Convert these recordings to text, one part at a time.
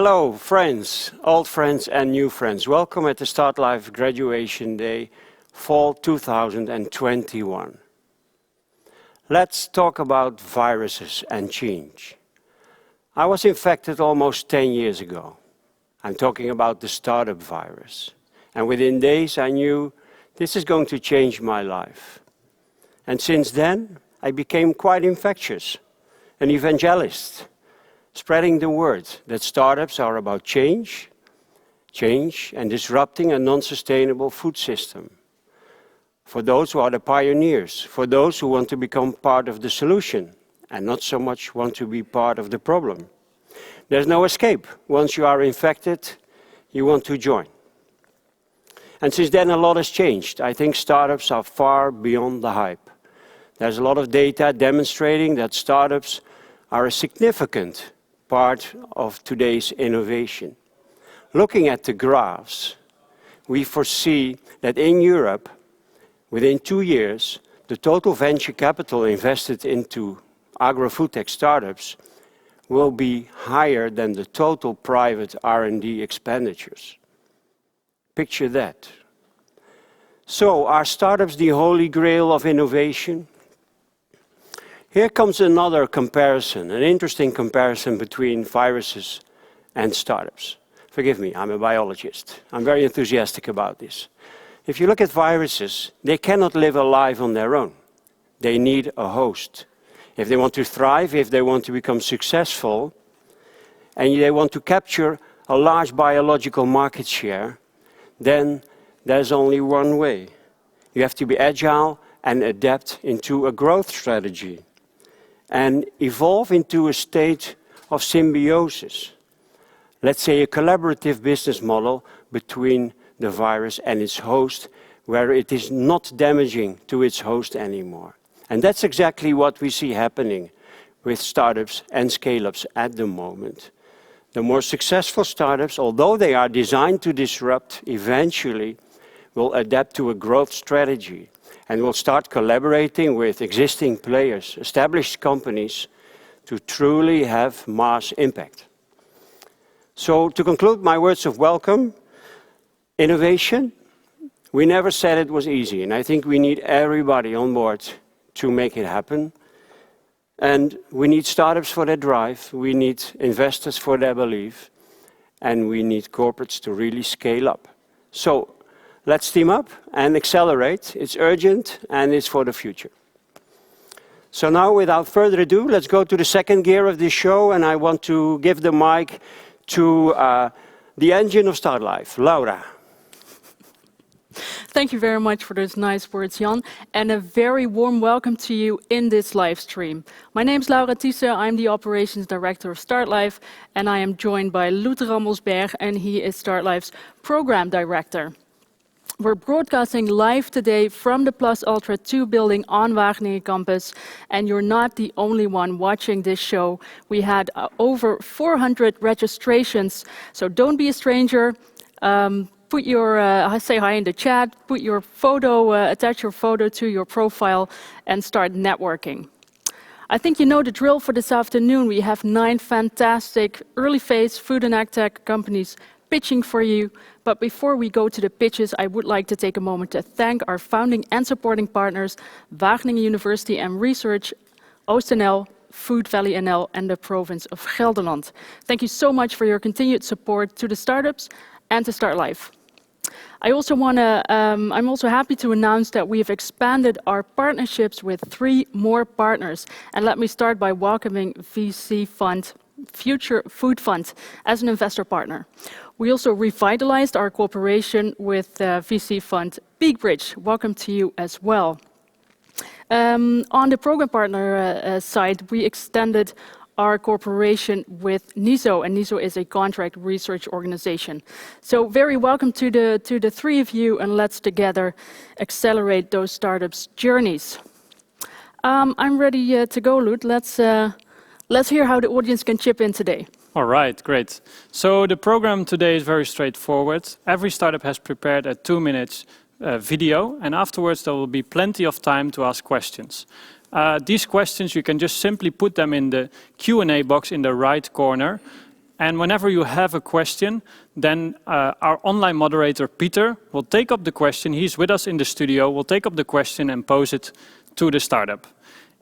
Hello, friends, old friends and new friends. Welcome at the StartLife Graduation Day, Fall 2021. Let's talk about viruses and change. I was infected almost 10 years ago. I'm talking about the startup virus. And within days I knew this is going to change my life. And since then, I became quite infectious, an evangelist, spreading the word that startups are about change and disrupting a non-sustainable food system. For those who are the pioneers, for those who want to become part of the solution and not so much want to be part of the problem. There's no escape. Once you are infected, you want to join. And since then, a lot has changed. I think startups are far beyond the hype. There's a lot of data demonstrating that startups are a significant part of today's innovation. Looking at the graphs, we foresee that in Europe, within 2 years, the total venture capital invested into agro-food tech startups will be higher than the total private R&D expenditures. Picture that. So, are startups the holy grail of innovation? Here comes another comparison, an interesting comparison between viruses and startups. Forgive me, I'm a biologist. I'm very enthusiastic about this. If you look at viruses, they cannot live a life on their own. They need a host. If they want to thrive, if they want to become successful, and they want to capture a large biological market share, then there's only one way. You have to be agile and adapt into a growth strategy and evolve into a state of symbiosis. Let's say a collaborative business model between the virus and its host, where it is not damaging to its host anymore. And that's exactly what we see happening with startups and scale-ups at the moment. The more successful startups, although they are designed to disrupt, eventually will adapt to a growth strategy and will start collaborating with existing players, established companies, to truly have mass impact. So to conclude my words of welcome, innovation, we never said it was easy, and I think we need everybody on board to make it happen. And we need startups for their drive, we need investors for their belief, and we need corporates to really scale up. So let's team up and accelerate. It's urgent and it's for the future. So now, without further ado, let's go to the second gear of this show, and I want to give the mic to the engine of StartLife, Laura. Thank you very much for those nice words, Jan, and a very warm welcome to you in this live stream. My name is Laura Thiessen, I'm the Operations Director of StartLife, and I am joined by Loet Rammelsberg, and he is StartLife's Program Director. We're broadcasting live today from the Plus Ultra 2 building on Wageningen campus, and you're not the only one watching this show. We had over 400 registrations, so don't be a stranger. Put your, say hi in the chat, put your photo, attach your photo to your profile and start networking. I think you know the drill for this afternoon. We have 9 fantastic early phase food and ag tech companies pitching for you. But before we go to the pitches, I would like to take a moment to thank our founding and supporting partners, Wageningen University and Research, OostNL, Food Valley NL and the province of Gelderland. Thank you so much for your continued support to the startups and to StartLife. I'm also happy to announce that we have expanded our partnerships with 3 more partners. And let me start by welcoming VC fund, Future Food Fund, as an investor partner. We also revitalized our cooperation with VC fund BeakBridge. Welcome to you as well. On the program partner side, we extended our cooperation with NISO, and NISO is a contract research organization. So very welcome to the 3 of you, and let's together accelerate those startups' journeys. I'm ready to go, Loet. Let's hear how the audience can chip in today. All right, great. So the program today is very straightforward. Every startup has prepared a 2-minute video, and afterwards there will be plenty of time to ask questions. These questions, you can just simply put them in the Q&A box in the right corner. And whenever you have a question, then our online moderator, Peter, will take up the question. He's with us in the studio, will take up the question and pose it to the startup.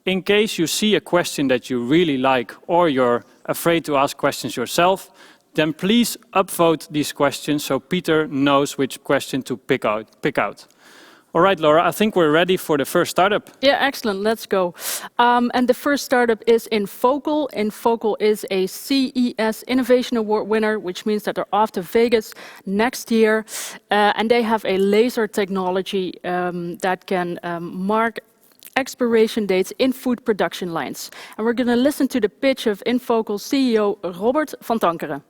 In case you see a question that you really like or you're afraid to ask questions yourself, then please upvote these questions so Peter knows which question to pick out. All right, Laura, I think we're ready for the first startup. Yeah, excellent. Let's go. And the first startup is Infocal. Infocal is a CES Innovation Award winner, which means that they're off to Vegas next year. And they have a laser technology that can mark expiration dates in food production lines. And we're going to listen to the pitch of Infocal CEO Robert van Tankeren.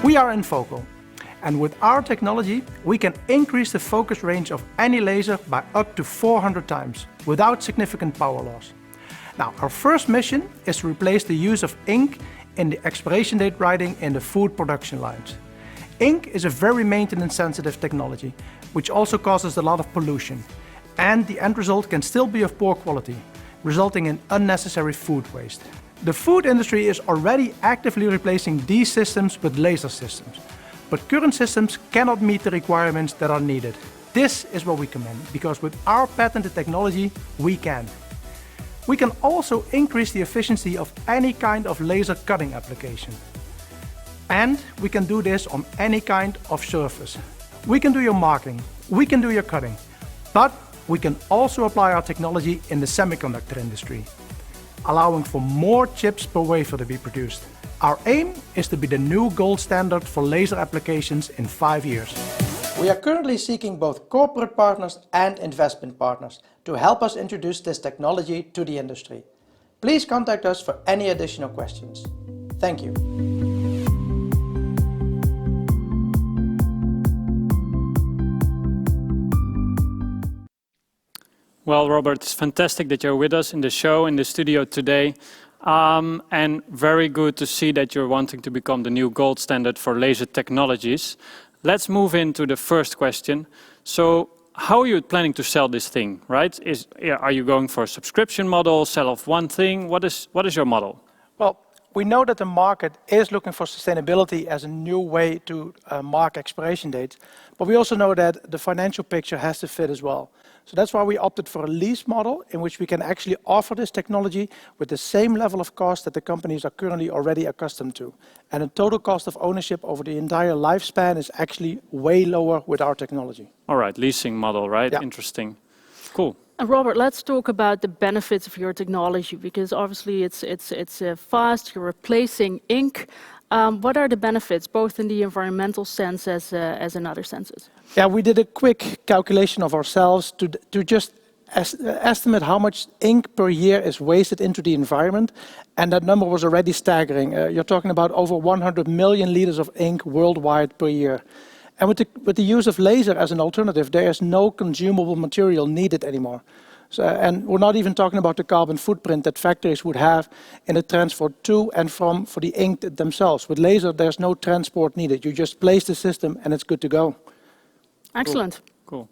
We are Infocal, and with our technology, we can increase the focus range of any laser by up to 400 times without significant power loss. Now, our first mission is to replace the use of ink in the expiration date writing in the food production lines. Ink is a very maintenance-sensitive technology, which also causes a lot of pollution, and the end result can still be of poor quality, resulting in unnecessary food waste. The food industry is already actively replacing these systems with laser systems, but current systems cannot meet the requirements that are needed. This is what we come in, because with our patented technology, we can. We can also increase the efficiency of any kind of laser cutting application. And we can do this on any kind of surface. We can do your marking, we can do your cutting, but we can also apply our technology in the semiconductor industry, allowing for more chips per wafer to be produced. Our aim is to be the new gold standard for laser applications in 5 years. We are currently seeking both corporate partners and investment partners to help us introduce this technology to the industry. Please contact us for any additional questions. Thank you. Well, Robert, it's fantastic that you're with us in the show, in the studio today. And very good to see that you're wanting to become the new gold standard for laser technologies. Let's move into the first question. So how are you planning to sell this thing, right? Are you going for a subscription model, sell off one thing? What is your model? Well, we know that the market is looking for sustainability as a new way to mark expiration dates, but we also know that the financial picture has to fit as well. So that's why we opted for a lease model in which we can actually offer this technology with the same level of cost that the companies are currently already accustomed to. And the total cost of ownership over the entire lifespan is actually way lower with our technology. All right, leasing model, right? Yeah. Interesting. Cool. And Robert, let's talk about the benefits of your technology, because obviously it's fast, you're replacing ink. What are the benefits, both in the environmental sense as in other senses? Yeah, we did a quick calculation of ourselves to just estimate how much ink per year is wasted into the environment, and that number was already staggering. You're talking about over 100 million liters of ink worldwide per year. And with the use of laser as an alternative, there is no consumable material needed anymore. So, and we're not even talking about the carbon footprint that factories would have in the transport to and from for the ink themselves. With laser, there's no transport needed. You just place the system and it's good to go. Excellent. Cool.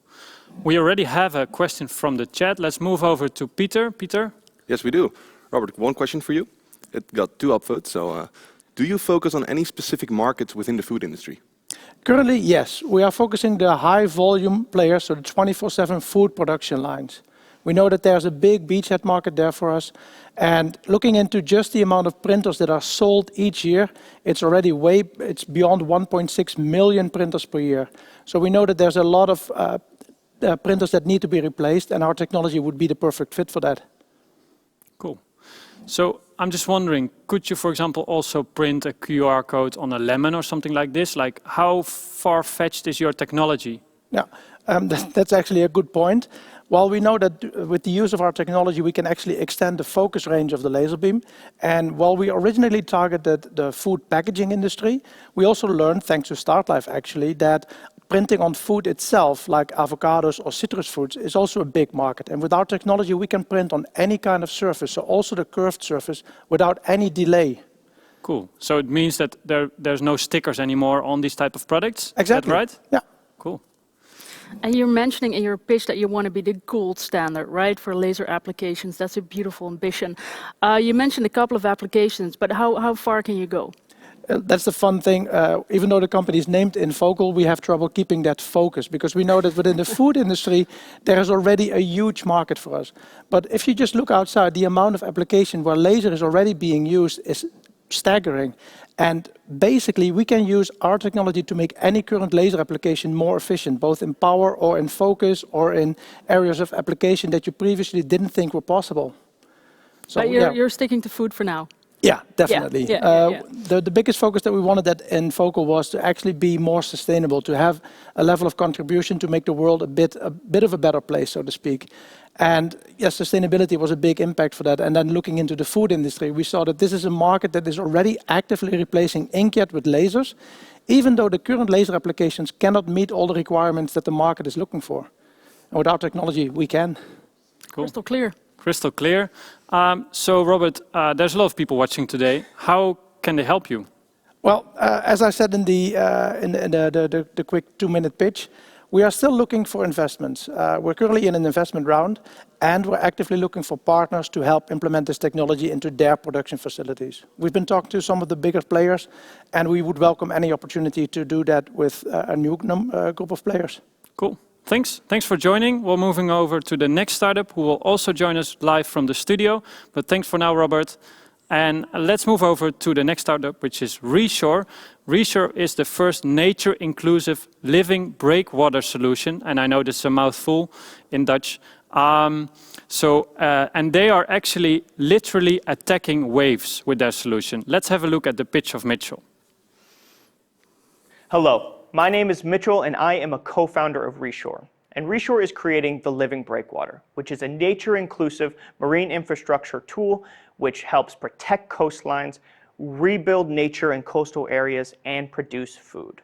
We already have a question from the chat. Let's move over to Peter. Peter? Yes, we do. Robert, one question for you. It got 2 upvotes. So do you focus on any specific markets within the food industry? Currently, yes. We are focusing the high volume players, so the 24/7 food production lines. We know that there's a big beachhead market there for us. And looking into just the amount of printers that are sold each year, it's already it's beyond 1.6 million printers per year. So we know that there's a lot of printers that need to be replaced, and our technology would be the perfect fit for that. Cool. So I'm just wondering, could you, for example, also print a QR code on a lemon or something like this? Like, how far-fetched is your technology? Yeah, that's actually a good point. While we know that with the use of our technology, we can actually extend the focus range of the laser beam. And while we originally targeted the food packaging industry, we also learned, thanks to StartLife actually, that printing on food itself, like avocados or citrus fruits, is also a big market. And with our technology, we can print on any kind of surface, so also the curved surface, without any delay. Cool. So it means that there's no stickers anymore on these type of products? Exactly. Is that right? Yeah. Cool. And you're mentioning in your pitch that you want to be the gold standard, right, for laser applications. That's a beautiful ambition. You mentioned a couple of applications, but how far can you go? That's the fun thing. Even though the company is named Infocal, we have trouble keeping that focus because we know that within the food industry, there is already a huge market for us. But if you just look outside, the amount of application where laser is already being used is staggering. And basically, we can use our technology to make any current laser application more efficient, both in power or in focus or in areas of application that you previously didn't think were possible. So but you're sticking to food for now. Yeah, definitely. The biggest focus that we wanted at Infocal was to actually be more sustainable, to have a level of contribution to make the world a bit of a better place, so to speak. And yes, sustainability was a big impact for that. And then looking into the food industry, we saw that this is a market that is already actively replacing inkjet with lasers, even though the current laser applications cannot meet all the requirements that the market is looking for. And with our technology, we can. Cool. Crystal clear. Crystal clear. So, Robert, there's a lot of people watching today. How can they help you? Well, as I said in the quick 2-minute pitch, we are still looking for investments. We're currently in an investment round, and we're actively looking for partners to help implement this technology into their production facilities. We've been talking to some of the bigger players, and we would welcome any opportunity to do that with a new group of players. Cool. Thanks for joining. We're moving over to the next startup who will also join us live from the studio. But thanks for now, Robert. And let's move over to the next startup, which is Reshore. Reshore is the first nature-inclusive living breakwater solution. And I know this is a mouthful in Dutch. And they are actually literally attacking waves with their solution. Let's have a look at the pitch of Mitchell. Hello. My name is Mitchell, and I am a co-founder of Reshore. And Reshore is creating the Living Breakwater, which is a nature-inclusive marine infrastructure tool which helps protect coastlines, rebuild nature in coastal areas, and produce food.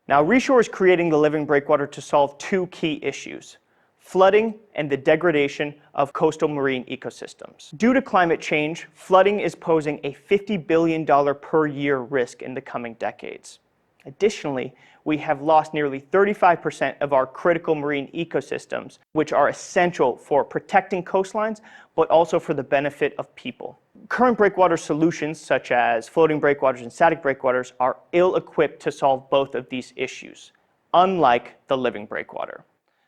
Now, Reshore is creating the Living Breakwater to solve two key issues: flooding and the degradation of coastal marine ecosystems. Due to climate change, flooding is posing a $50 billion per year risk in the coming decades. Additionally, we have lost nearly 35% of our critical marine ecosystems, which are essential for protecting coastlines, but also for the benefit of people. Current breakwater solutions, such as floating breakwaters and static breakwaters, are ill-equipped to solve both of these issues, unlike the Living Breakwater.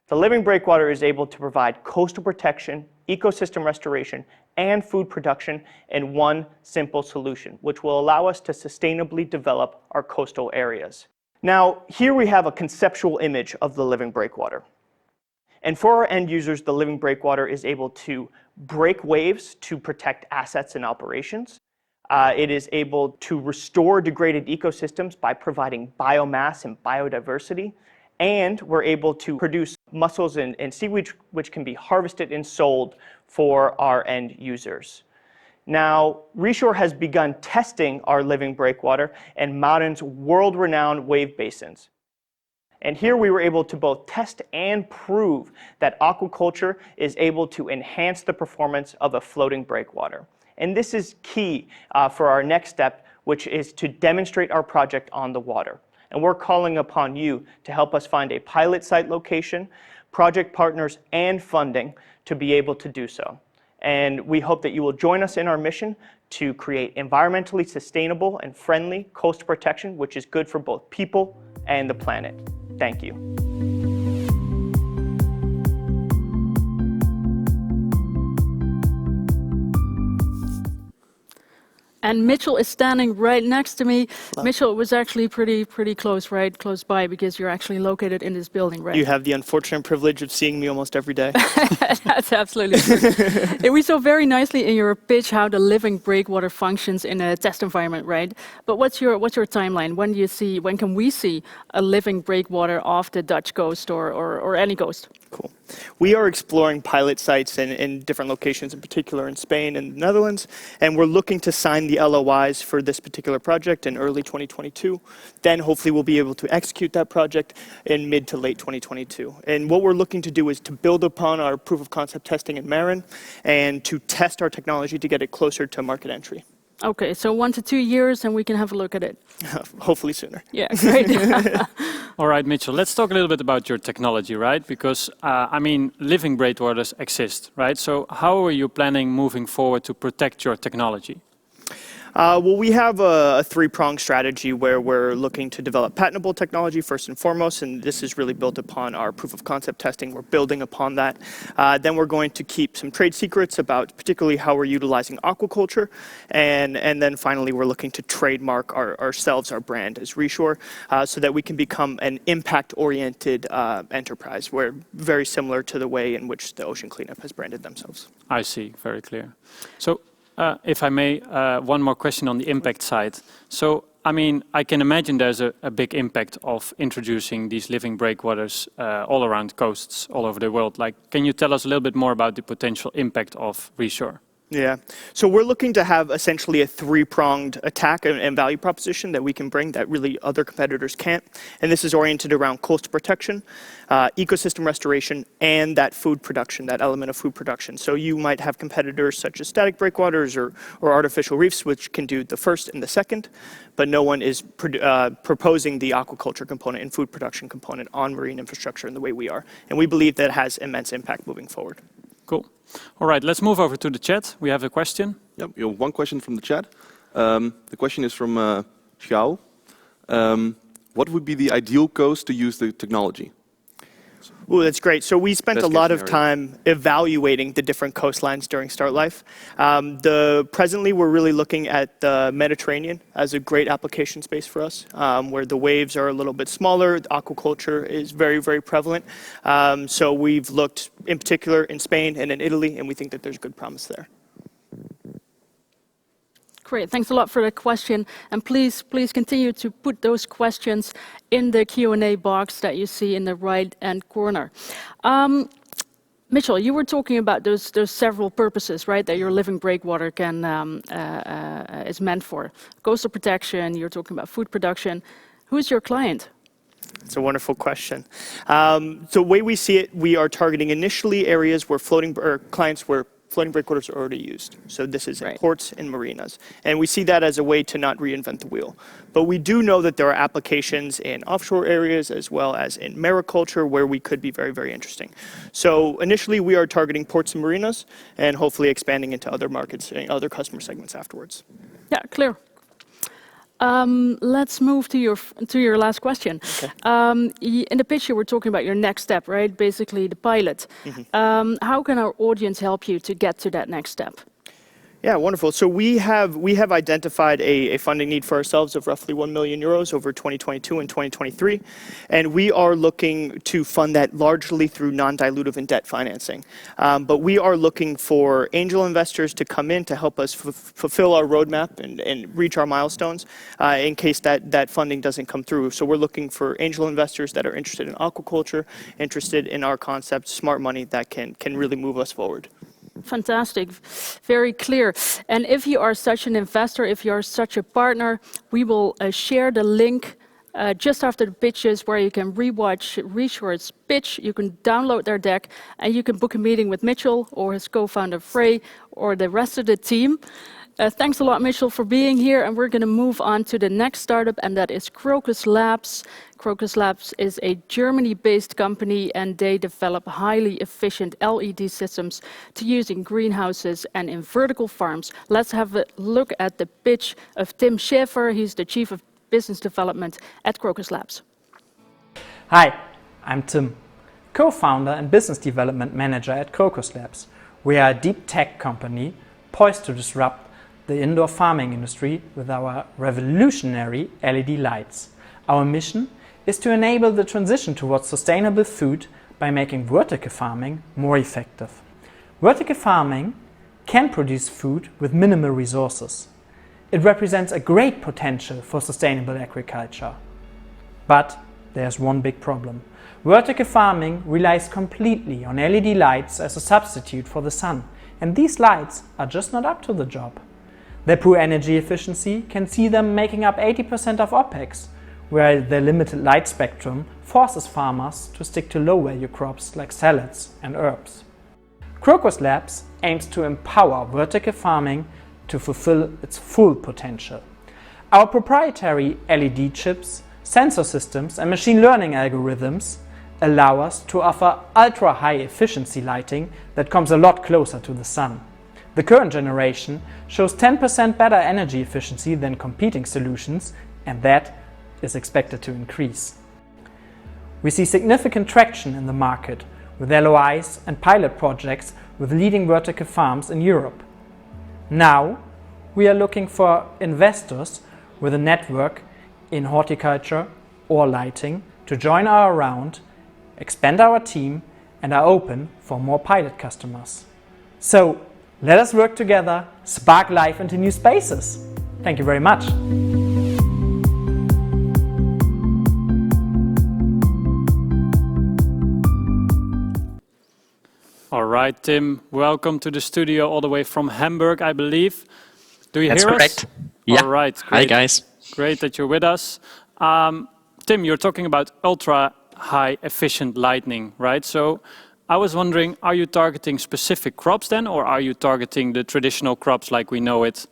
The Living Breakwater is able to provide coastal protection, ecosystem restoration, and food production in one simple solution, which will allow us to sustainably develop our coastal areas. Now, here we have a conceptual image of the Living Breakwater. And for our end users, the Living Breakwater is able to break waves to protect assets and operations. It is able to restore degraded ecosystems by providing biomass and biodiversity. And we're able to produce mussels and seaweed which can be harvested and sold for our end users. Now, Reshore has begun testing our Living Breakwater in Mouden's world-renowned wave basins. And here we were able to both test and prove that aquaculture is able to enhance the performance of a floating breakwater. And this is key for our next step, which is to demonstrate our project on the water. And we're calling upon you to help us find a pilot site location, project partners, and funding to be able to do so. And we hope that you will join us in our mission to create environmentally sustainable and friendly coastal protection, which is good for both people and the planet. Thank you. And Mitchell is standing right next to me. Hello. Mitchell, it was actually pretty close, right? Close by, because you're actually located in this building, right? You have the unfortunate privilege of seeing me almost every day. That's absolutely true. And we saw very nicely in your pitch how the Living Breakwater functions in a test environment, right? But what's your timeline? When can we see a Living Breakwater off the Dutch coast or any coast? Cool. We are exploring pilot sites in different locations, in particular in Spain and the Netherlands, and we're looking to sign the LOIs for this particular project in early 2022. Then hopefully we'll be able to execute that project in mid to late 2022. And what we're looking to do is to build upon our proof of concept testing in Maren and to test our technology to get it closer to market entry. Okay, so 1 to 2 years and we can have a look at it. Hopefully sooner. Yeah, great. All right, Mitchell, let's talk a little bit about your technology, right? Because, I mean, living breakwaters exist, right? So how are you planning moving forward to protect your technology? Well, we have a three-pronged strategy where we're looking to develop patentable technology first and foremost, and this is really built upon our proof of concept testing. We're building upon that. Then we're going to keep some trade secrets about particularly how we're utilizing aquaculture, and then finally we're looking to trademark ourselves, our brand as Reshore, so that we can become an impact-oriented enterprise. We're very similar to the way in which the Ocean Cleanup has branded themselves. I see, very clear. So, if I may, one more question on the impact side. So, I mean, I can imagine there's a big impact of introducing these living breakwaters all around coasts all over the world. Like, can you tell us a little bit more about the potential impact of Reshore? Yeah, so we're looking to have essentially a three-pronged attack and value proposition that we can bring that really other competitors can't. And this is oriented around coastal protection, ecosystem restoration, and that food production, that element of food production. So you might have competitors such as static breakwaters or artificial reefs, which can do the first and the second, but no one is proposing the aquaculture component and food production component on marine infrastructure in the way we are. And we believe that has immense impact moving forward. Cool. All right, let's move over to the chat. We have a question. Yep, you have one question from the chat. The question is from Xiao. What would be the ideal coast to use the technology? Ooh, that's great. So we spent a Best lot case of scenario. time evaluating the different coastlines during StartLife. Presently, we're really looking at the Mediterranean as a great application space for us, where the waves are a little bit smaller. The aquaculture is very, very prevalent. So we've looked in particular in Spain and in Italy, and we think that there's good promise there. Great, thanks a lot for the question. And please continue to put those questions in the Q&A box that you see in the right-hand corner. Mitchell, you were talking about those several purposes, right, that your living breakwater is meant for. Coastal protection, you're talking about food production. Who's your client? It's a wonderful question. So the way we see it, we are targeting initially areas where clients where floating breakwaters are already used. So this is in ports and marinas. And we see that as a way to not reinvent the wheel. But we do know that there are applications in offshore areas as well as in mariculture where we could be very, very interesting. So initially we are targeting ports and marinas and hopefully expanding into other markets and other customer segments afterwards. Yeah, clear. Let's move to your last question. Okay. In the pitch, you were talking about your next step, right? Basically, the pilot. Mm-hmm. How can our audience help you to get to that next step? Yeah, wonderful. So we have identified a funding need for ourselves of roughly 1 million euros over 2022 and 2023, and we are looking to fund that largely through non-dilutive and debt financing. But we are looking for angel investors to come in to help us fulfill our roadmap and reach our milestones in case that funding doesn't come through. So we're looking for angel investors that are interested in aquaculture, interested in our concept, smart money that can really move us forward. Fantastic, very clear. And if you are such an investor, if you are such a partner, we will share the link just after the pitches where you can rewatch Reshore's pitch. You can download their deck and you can book a meeting with Mitchell or his co-founder Frey or the rest of the team. Thanks a lot, Mitchell, for being here. And we're going to move on to the next startup, and that is Crocus Labs. Crocus Labs is a Germany-based company, and they develop highly efficient LED systems to use in greenhouses and in vertical farms. Let's have a look at the pitch of Tim Schäfer. He's the Chief of Business Development at Crocus Labs. Hi, I'm Tim, co-founder and business development manager at Crocus Labs. We are a deep tech company poised to disrupt the indoor farming industry with our revolutionary LED lights. Our mission is to enable the transition towards sustainable food by making vertical farming more effective. Vertical farming can produce food with minimal resources. It represents a great potential for sustainable agriculture. But there's one big problem. Vertical farming relies completely on LED lights as a substitute for the sun, and these lights are just not up to the job. Their poor energy efficiency can see them making up 80% of OPEX, where their limited light spectrum forces farmers to stick to low-value crops like salads and herbs. Crocus Labs aims to empower vertical farming to fulfill its full potential. Our proprietary LED chips, sensor systems and machine learning algorithms allow us to offer ultra-high efficiency lighting that comes a lot closer to the sun. The current generation shows 10% better energy efficiency than competing solutions, and that is expected to increase. We see significant traction in the market with LOIs and pilot projects with leading vertical farms in Europe. Now, we are looking for investors with a network in horticulture or lighting to join our round, expand our team, and are open for more pilot customers. So, let us work together, spark life into new spaces. Thank you very much. All right, Tim, welcome to the studio all the way from Hamburg, I believe. Do you That's hear correct. us? Yeah. All right, Hi, great. guys. Great that you're with us. Tim, you're talking about ultra high efficient lighting, right? So I was wondering, are you targeting specific crops then, or are you targeting the traditional crops like we know it?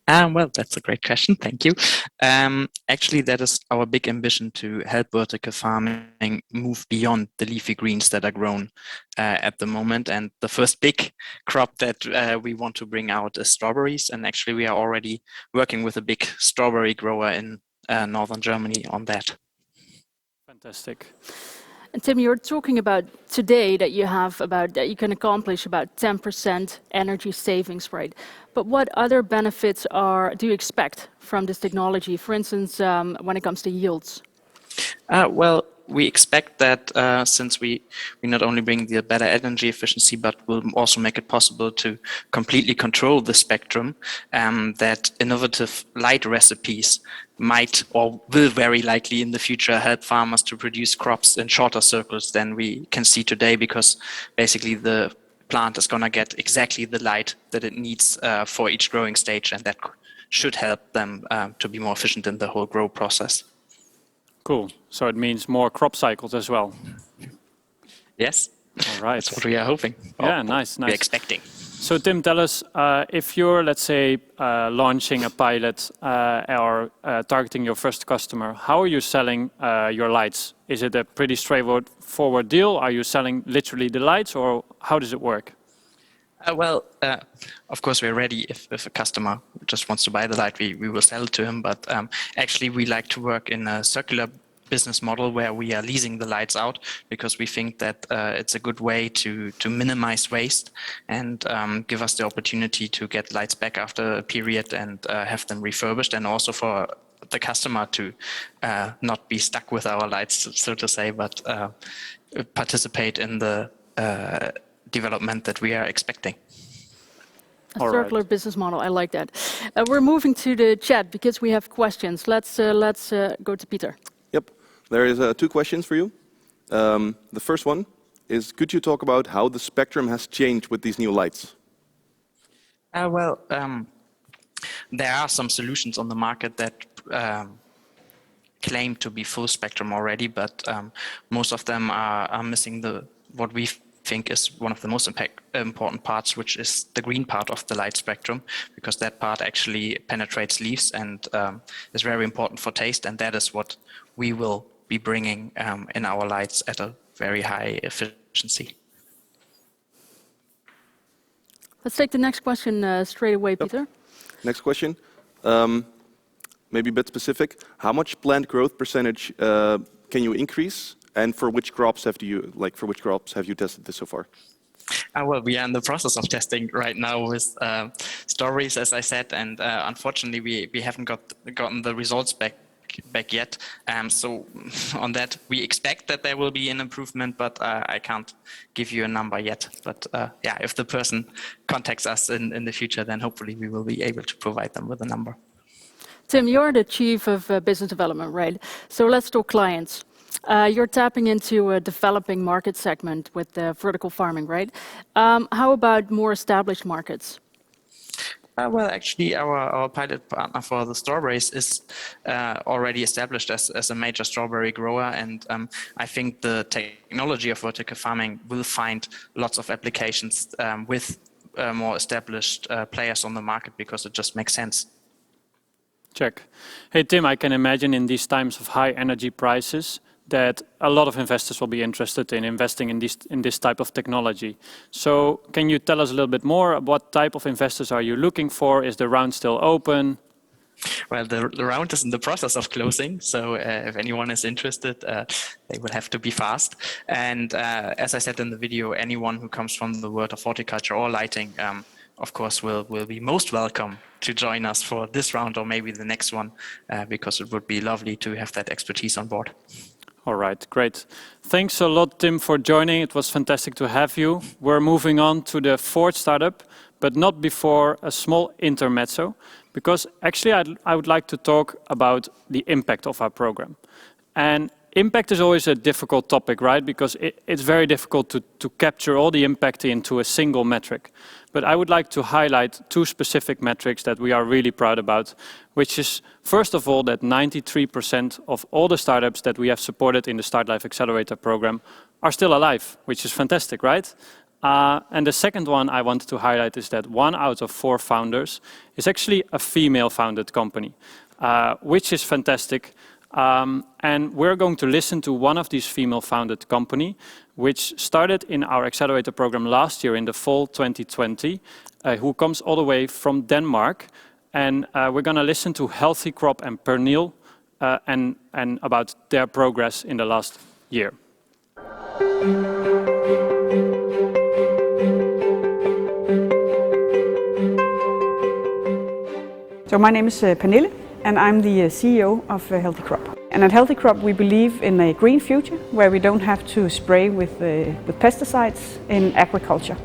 Well, that's a great question. Thank you. Actually, that is our big ambition, to help vertical farming move beyond the leafy greens that are grown at the moment. And the first big crop that we want to bring out is strawberries. And actually, we are already working with a big strawberry grower in northern Germany on that. Fantastic. And Tim, you're talking about today that you can accomplish about 10% energy savings, right? But what other benefits do you expect from this technology? For instance, when it comes to yields. Well, we expect that since we not only bring the better energy efficiency, but will also make it possible to completely control the spectrum, that innovative light recipes might or will very likely in the future help farmers to produce crops in shorter circles than we can see today, because basically the plant is going to get exactly the light that it needs for each growing stage, and that should help them to be more efficient in the whole grow process. Cool. So it means more crop cycles as well. Yes. All right. That's what we are hoping. Yeah, nice. We're expecting. So Tim, tell us, if you're, let's say, launching a pilot or targeting your first customer, how are you selling your lights? Is it a pretty straightforward deal? Are you selling literally the lights, or how does it work? Well, of course, we're ready. If a customer just wants to buy the light, we will sell it to him. But actually, we like to work in a circular business model where we are leasing the lights out, because we think that it's a good way to minimize waste and give us the opportunity to get lights back after a period and have them refurbished, and also for the customer to not be stuck with our lights, so to say, but participate in the development that we are expecting. A circular business model, I like that. We're moving to the chat because we have questions. Let's go to Peter. Yep, there is 2 questions for you. The first one is, could you talk about how the spectrum has changed with these new lights? Well, there are some solutions on the market that claim to be full spectrum already, but most of them are missing what we think is one of the most important parts, which is the green part of the light spectrum, because that part actually penetrates leaves and is very important for taste, and that is what we will be bringing in our lights at a very high efficiency. Let's take the next question straight away, Peter. Next question, maybe a bit specific. How much plant growth percentage can you increase? And for which crops have you tested this so far? Well, we are in the process of testing right now with strawberries, as I said, and unfortunately we haven't gotten the results back yet. So on that, we expect that there will be an improvement, but I can't give you a number yet. But yeah, if the person contacts us in the future, then hopefully we will be able to provide them with a number. Tim, you're the Chief of Business Development, right? So let's talk clients. You're tapping into a developing market segment with vertical farming, right? How about more established markets? Well, actually, our pilot partner for the strawberries is already established as a major strawberry grower, and I think the technology of vertical farming will find lots of applications with more established players on the market because it just makes sense. Check. Hey Tim, I can imagine in these times of high energy prices that a lot of investors will be interested in investing in this type of technology. So can you tell us a little bit more? What type of investors are you looking for? Is the round still open? Well, the round is in the process of closing, so if anyone is interested, they will have to be fast. And as I said in the video, anyone who comes from the world of horticulture or lighting, of course, will be most welcome to join us for this round or maybe the next one, because it would be lovely to have that expertise on board. All right, great. Thanks a lot, Tim, for joining. It was fantastic to have you. We're moving on to the fourth startup, but not before a small intermezzo, because actually I would like to talk about the impact of our program. And impact is always a difficult topic, right? Because it's very difficult to capture all the impact into a single metric. But I would like to highlight two specific metrics that we are really proud about, which is, first of all, that 93% of all the startups that we have supported in the StartLife Accelerator program are still alive, which is fantastic, right? And the second one I wanted to highlight is that 1 out of 4 founders is actually a female-founded company, which is fantastic. And we're going to listen to one of these female-founded company, which started in our accelerator program last year in the fall 2020, who comes all the way from Denmark. And we're going to listen to Healthy Crop and Panil and about their progress in the last year. So my name is Panil, and I'm the CEO of Healthy Crop. And at Healthy Crop we believe in a green future where we don't have to spray with pesticides in agriculture.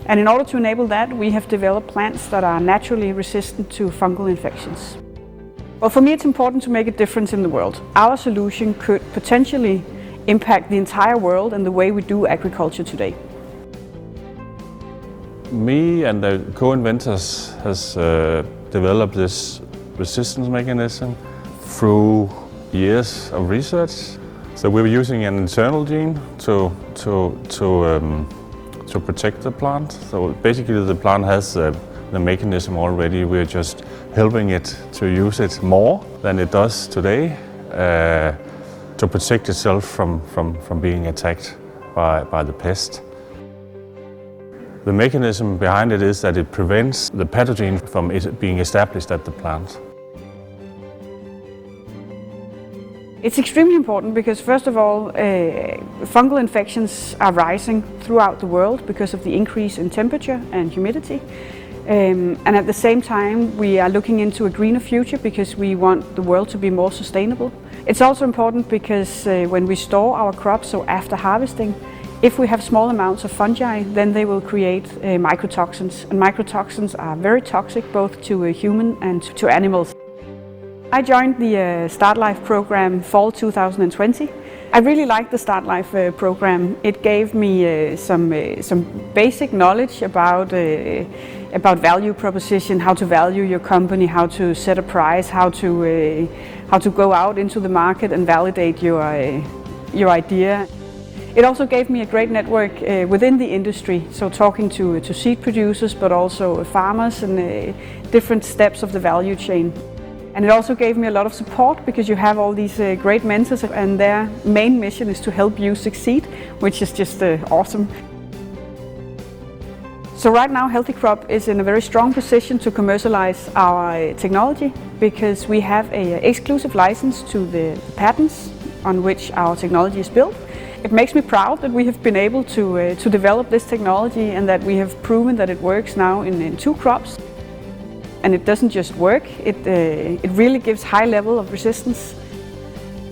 And in order to enable that, we have developed plants that are naturally resistant to fungal infections. Well, for me it's important to make a difference in the world. Our solution could potentially impact the entire world and the way we do agriculture today. Me and the co-inventors has developed this resistance mechanism through years of research. So we were using an internal gene to protect the plant. So basically the plant has the mechanism already. We're just helping it to use it more than it does today to protect itself from being attacked by the pest. The mechanism behind it is that it prevents the pathogen from being established at the plant. It's extremely important because, first of all, fungal infections are rising throughout the world because of the increase in temperature and humidity. And at the same time, we are looking into a greener future because we want the world to be more sustainable. It's also important because when we store our crops, so after harvesting, if we have small amounts of fungi, then they will create mycotoxins. And mycotoxins are very toxic both to a human and to animals. I joined the StartLife program fall 2020. I really liked the StartLife program. It gave me some basic knowledge about value proposition, how to value your company, how to set a price, how to go out into the market and validate your idea. It also gave me a great network within the industry, so talking to seed producers, but also farmers and different steps of the value chain. And it also gave me a lot of support because you have all these great mentors and their main mission is to help you succeed, which is just awesome. So right now Healthy Crop is in a very strong position to commercialize our technology because we have an exclusive license to the patents on which our technology is built. It makes me proud that we have been able to develop this technology and that we have proven that it works now in 2 crops. And it doesn't just work, it really gives high level of resistance.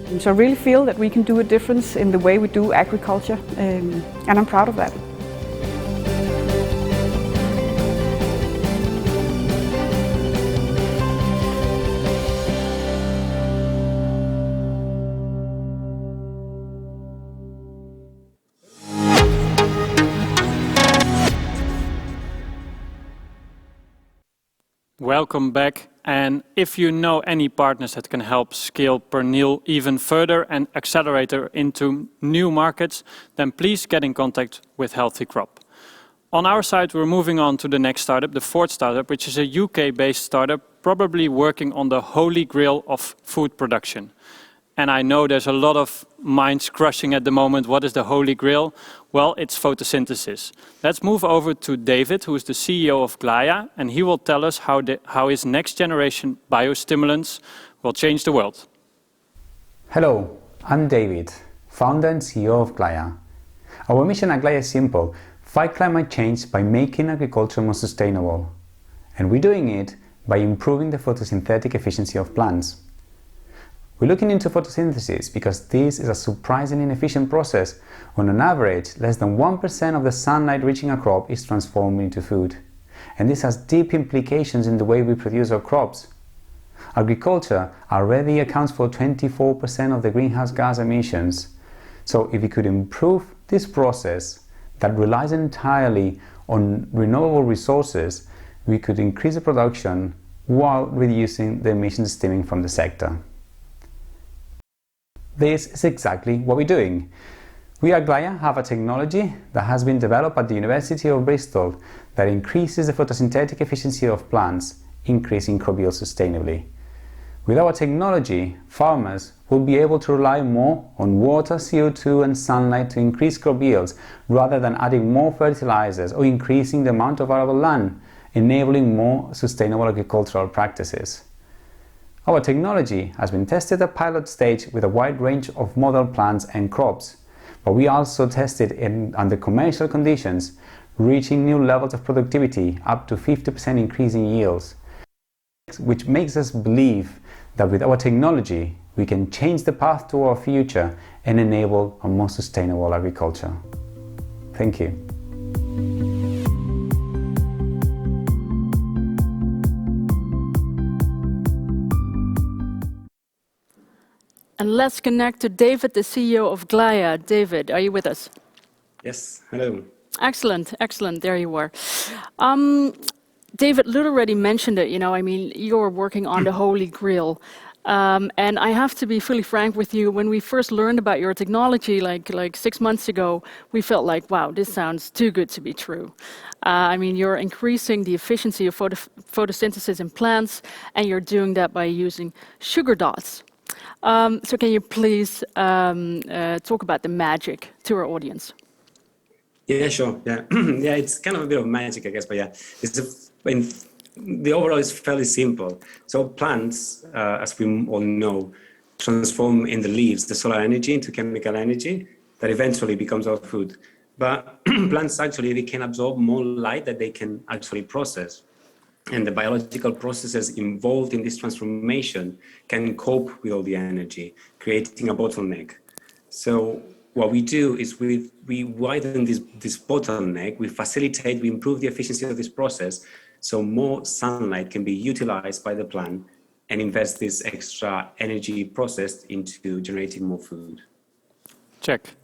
And so I really feel that we can do a difference in the way we do agriculture, and I'm proud of that. Welcome back. And if you know any partners that can help scale Panil even further and accelerator into new markets, then please get in contact with Healthy Crop. On our side, we're moving on to the next startup, the fourth startup, which is a UK-based startup, probably working on the holy grail of food production. And I know there's a lot of minds crushing at the moment. What is the holy grail? Well, it's photosynthesis. Let's move over to David, who is the CEO of Glia, and he will tell us how his next generation biostimulants will change the world. Hello, I'm David, founder and CEO of Glia. Our mission at Glia is simple: fight climate change by making agriculture more sustainable. And we're doing it by improving the photosynthetic efficiency of plants. We're looking into photosynthesis because this is a surprisingly efficient process when on average less than 1% of the sunlight reaching a crop is transformed into food. And this has deep implications in the way we produce our crops. Agriculture already accounts for 24% of the greenhouse gas emissions. So if we could improve this process that relies entirely on renewable resources, we could increase the production while reducing the emissions stemming from the sector. This is exactly what we're doing. We at Glia have a technology that has been developed at the University of Bristol that increases the photosynthetic efficiency of plants, increasing crop yield sustainably. With our technology, farmers will be able to rely more on water, CO2 and sunlight to increase crop yields rather than adding more fertilizers or increasing the amount of arable land, enabling more sustainable agricultural practices. Our technology has been tested at pilot stage with a wide range of model plants and crops, but we also tested it under commercial conditions, reaching new levels of productivity up to 50% increase in yields, which makes us believe that with our technology we can change the path to our future and enable a more sustainable agriculture. Thank you. And let's connect to David, the CEO of Glia. David, are you with us? Yes, hello. Excellent, excellent. There you are. David, Lud already mentioned it. You're working on the Holy Grail. And I have to be fully frank with you, when we first learned about your technology like 6 months ago, we felt like, wow, this sounds too good to be true. You're increasing the efficiency of photosynthesis in plants, and you're doing that by using sugar dots. So can you please talk about the magic to our audience? Yeah, sure. Yeah, yeah, it's kind of a bit of magic, I guess, but yeah, the overall is fairly simple. So plants, as we all know, transform in the leaves the solar energy into chemical energy that eventually becomes our food. But plants actually, they can absorb more light that they can actually process. And the biological processes involved in this transformation can cope with all the energy, creating a bottleneck. So what we do is we widen this bottleneck, we facilitate, we improve the efficiency of this process, so more sunlight can be utilized by the plant and invest this extra energy processed into generating more food. Check.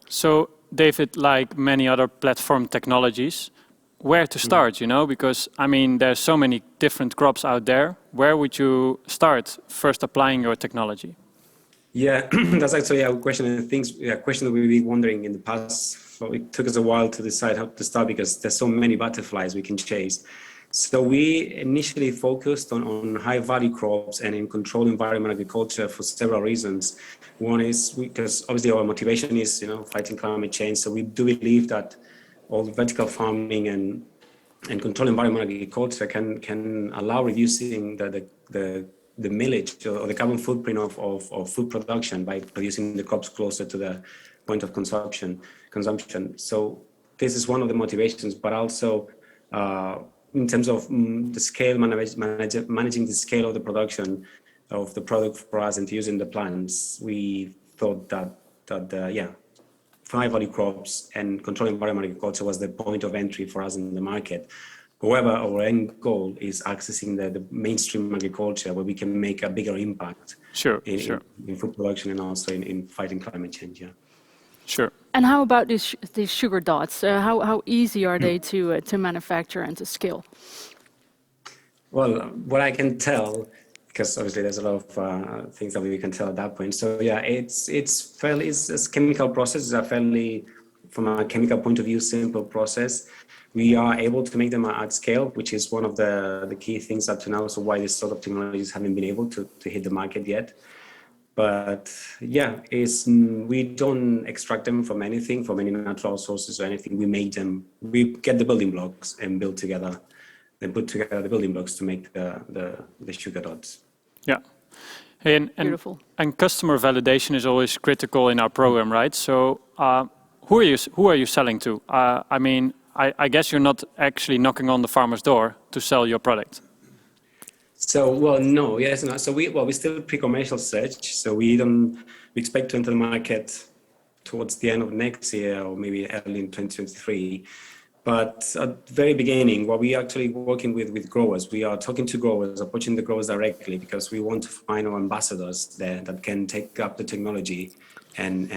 So David, like many other platform technologies, where to start, because there's so many different crops out there. Where would you start first applying your technology? Yeah, that's actually a question, a question that we've been wondering in the past. So it took us a while to decide how to start because there's so many butterflies we can chase. So we initially focused on high value crops and in controlled environment agriculture for several reasons. One is because obviously our motivation is, fighting climate change. So we do believe that all vertical farming and controlled environment agriculture can allow reducing the millage or the carbon footprint of food production by producing the crops closer to the point of consumption. So this is one of the motivations, but also in terms of the scale, managing the scale of the production of the product for us and to use in the plants, we thought that high value crops and controlled environment agriculture was the point of entry for us in the market. However, our end goal is accessing the mainstream agriculture where we can make a bigger impact in food production and also in fighting climate change. Yeah. Sure. And how about these sugar dots? How easy are they to manufacture and to scale? Well, what I can tell, because obviously there's a lot of things that we can tell at that point. So yeah, it's chemical processes are fairly from a chemical point of view, simple process. We are able to make them at scale, which is one of the key things up to now. So why this sort of technologies haven't been able to hit the market yet. But yeah, we don't extract them from anything, from any natural sources or anything. We make them, we get the building blocks and build together, then put together the building blocks to make the sugar dots. Yeah. Beautiful. And customer validation is always critical in our program, right? So who are you selling to? I mean, I guess you're not actually knocking on the farmer's door to sell your product. So, well, no, yes, no. So we still pre-commercial search. So we expect to enter the market towards the end of next year or maybe early in 2023. But at the very beginning, what we actually working with growers, we are talking to growers, approaching the growers directly because we want to find our ambassadors there that can take up the technology and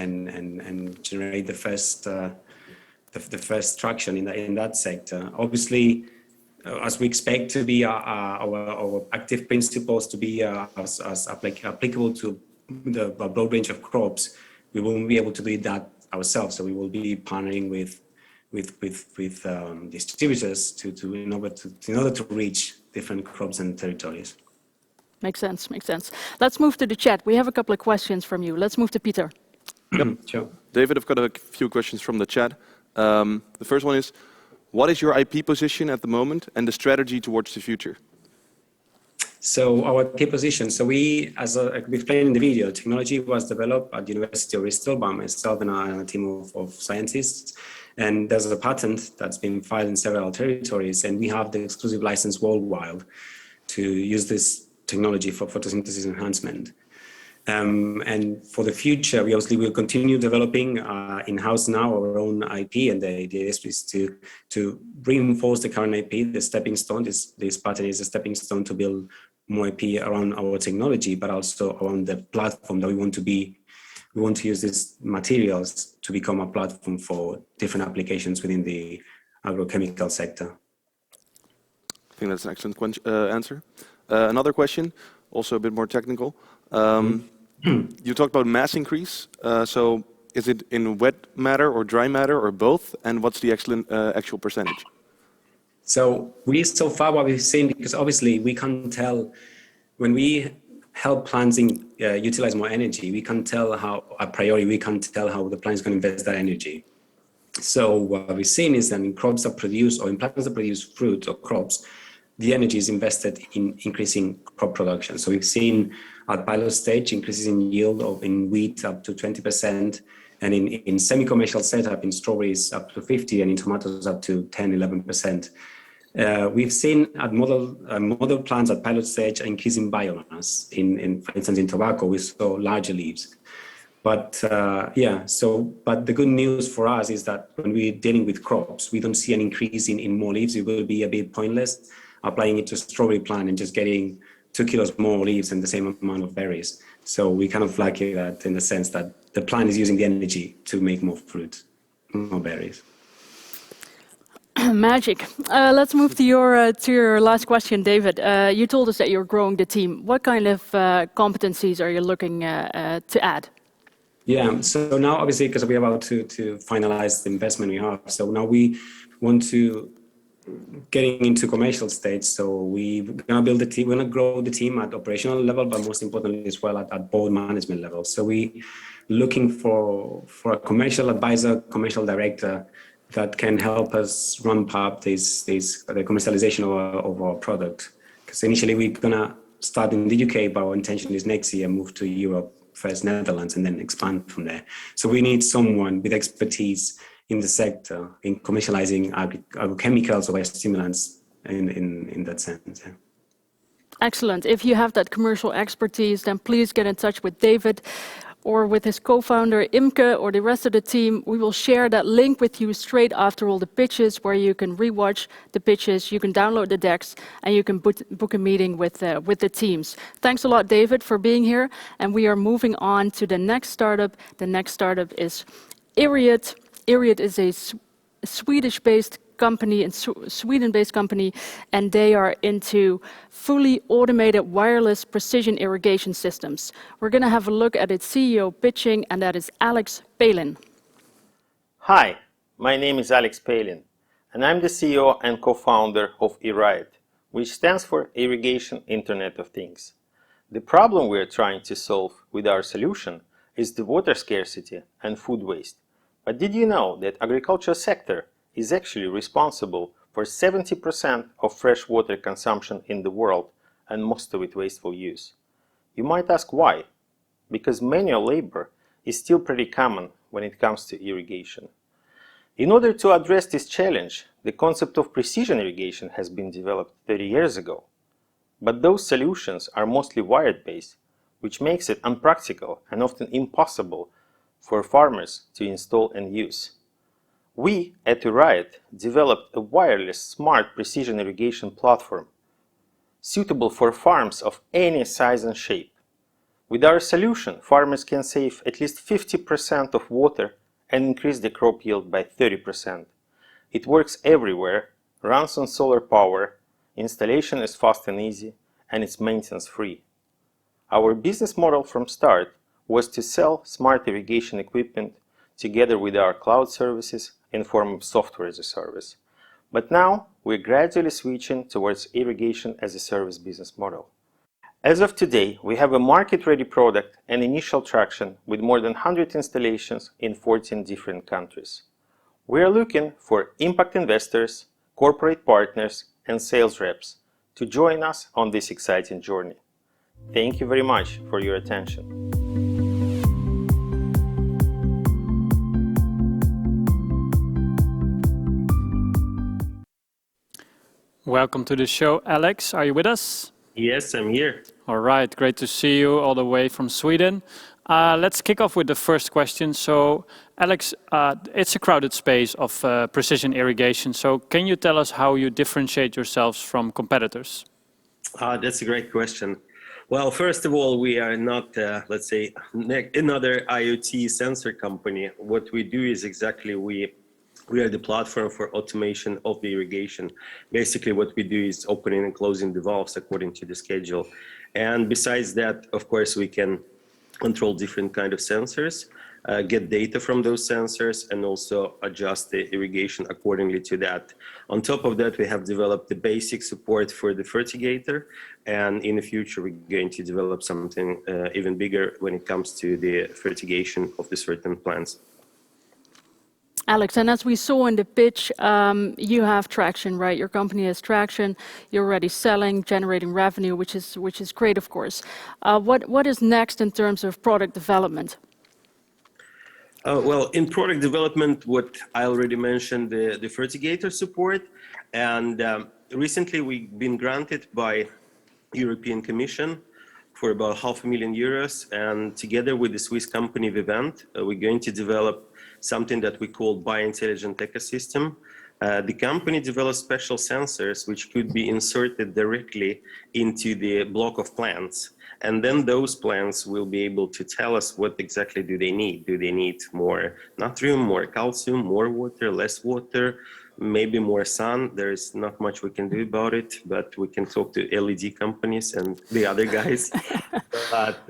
generate the first traction in that sector. Obviously, as we expect to be our active principles to be as applicable to the broad range of crops, we won't be able to do that ourselves. So we will be partnering with distributors in order to reach different crops and territories. Makes sense, makes sense. Let's move to the chat. We have a couple of questions from you. Let's move to Peter. Yep. Sure. David, I've got a few questions from the chat. The first one is, what is your IP position at the moment and the strategy towards the future? So our key position, so we, as we explained in the video, technology was developed at the University of Bristol by myself and a team of scientists. And there's a patent that's been filed in several territories, and we have the exclusive license worldwide to use this technology for photosynthesis enhancement. And for the future, we obviously will continue developing in-house now our own IP, and the idea is to reinforce the current IP, the stepping stone. This patent is a stepping stone to build more IP around our technology, but also around the platform that we want to be. We want to use these materials to become a platform for different applications within the agrochemical sector. I think that's an excellent answer. Another question, also a bit more technical. You talked about mass increase. So is it in wet matter or dry matter or both? And what's the actual percentage? So so far what we've seen, because obviously we can't tell when we help plants utilize more energy, we can't tell how, a priori, we can't tell how the plant is going to invest that energy. So what we've seen is that in crops that produce, or in plants that produce fruit or crops, the energy is invested in increasing crop production. So we've seen at pilot stage increases in yield in wheat up to 20%, and in semi-commercial setup in strawberries up to 50%, and in tomatoes up to 10-11%. We've seen at model plants at pilot stage increasing biomass. For instance, in tobacco, we saw larger leaves. But but the good news for us is that when we're dealing with crops, we don't see an increase in more leaves. It will be a bit pointless applying it to a strawberry plant and just getting 2 kilos more leaves and the same amount of berries. So we kind of like it in the sense that the plant is using the energy to make more fruit, more berries. Magic. Let's move to your last question, David. You told us that you're growing the team. What kind of competencies are you looking to add? Yeah, so now obviously because we're about to finalize the investment we have, so now we want to getting into commercial stage. So we're gonna build a team. We're gonna grow the team at operational level, but most importantly as well at board management level. So we looking for a commercial advisor, commercial director that can help us ramp up the commercialization of our product. Because initially we're gonna start in the UK, but our intention is next year move to Europe, first Netherlands, and then expand from there. So we need someone with expertise in the sector in commercializing agrochemicals or biostimulants in that sense. Yeah. Excellent. If you have that commercial expertise, then please get in touch with David or with his co-founder Imke or the rest of the team. We will share that link with you straight after all the pitches, where you can rewatch the pitches, you can download the decks, and you can book a meeting with the teams. Thanks a lot, David, for being here. And we are moving on to the next startup. The next startup is Irite. Irite is a Swedish-based company and Sweden-based company, and they are into fully automated wireless precision irrigation systems. We're going to have a look at its CEO pitching, and that is Alex Palin. Hi, my name is Alex Palin, and I'm the CEO and co-founder of irite, which stands for Irrigation Internet of Things. The problem we are trying to solve with our solution is the water scarcity and food waste. But did you know that agricultural sector is actually responsible for 70% of fresh water consumption in the world, and most of it wasteful use? You might ask why. Because manual labor is still pretty common when it comes to irrigation. In order to address this challenge, the concept of precision irrigation has been developed 30 years ago. But those solutions are mostly wired-based, which makes it unpractical and often impossible for farmers to install and use. We at irite developed a wireless smart precision irrigation platform suitable for farms of any size and shape. With our solution, farmers can save at least 50% of water and increase the crop yield by 30%. It works everywhere, runs on solar power, installation is fast and easy, and it's maintenance free. Our business model from start was to sell smart irrigation equipment together with our cloud services in form of software as a service. But now we're gradually switching towards irrigation as a service business model. As of today, we have a market-ready product and initial traction with more than 100 installations in 14 different countries. We are looking for impact investors, corporate partners, and sales reps to join us on this exciting journey. Thank you very much for your attention. Welcome to the show, Alex. Are you with us? Yes, I'm here. All right, great to see you all the way from Sweden. Let's kick off with the first question. So, Alex, it's a crowded space of precision irrigation. So, can you tell us how you differentiate yourselves from competitors? That's a great question. Well, first of all, we are not, let's say, another IoT sensor company. What we do is exactly we are the platform for automation of the irrigation. Basically, what we do is opening and closing the valves according to the schedule. And besides that, of course, we can control different kind of sensors, get data from those sensors, and also adjust the irrigation accordingly to that. On top of that, we have developed the basic support for the fertigator, and in the future, we're going to develop something even bigger when it comes to the fertigation of the certain plants. Alex, and as we saw in the pitch, you have traction, right? Your company has traction. You're already selling, generating revenue, which is great, of course. What is next in terms of product development? Well, in product development, what I already mentioned, the fertigator support, and recently we've been granted by European Commission for about €500,000, and together with the Swiss company Vivant, we're going to develop something that we call biointelligent ecosystem. The company develops special sensors which could be inserted directly into the block of plants. And then those plants will be able to tell us what exactly do they need. Do they need more natrium, more calcium, more water, less water, maybe more sun? There's not much we can do about it, but we can talk to LED companies and the other guys. But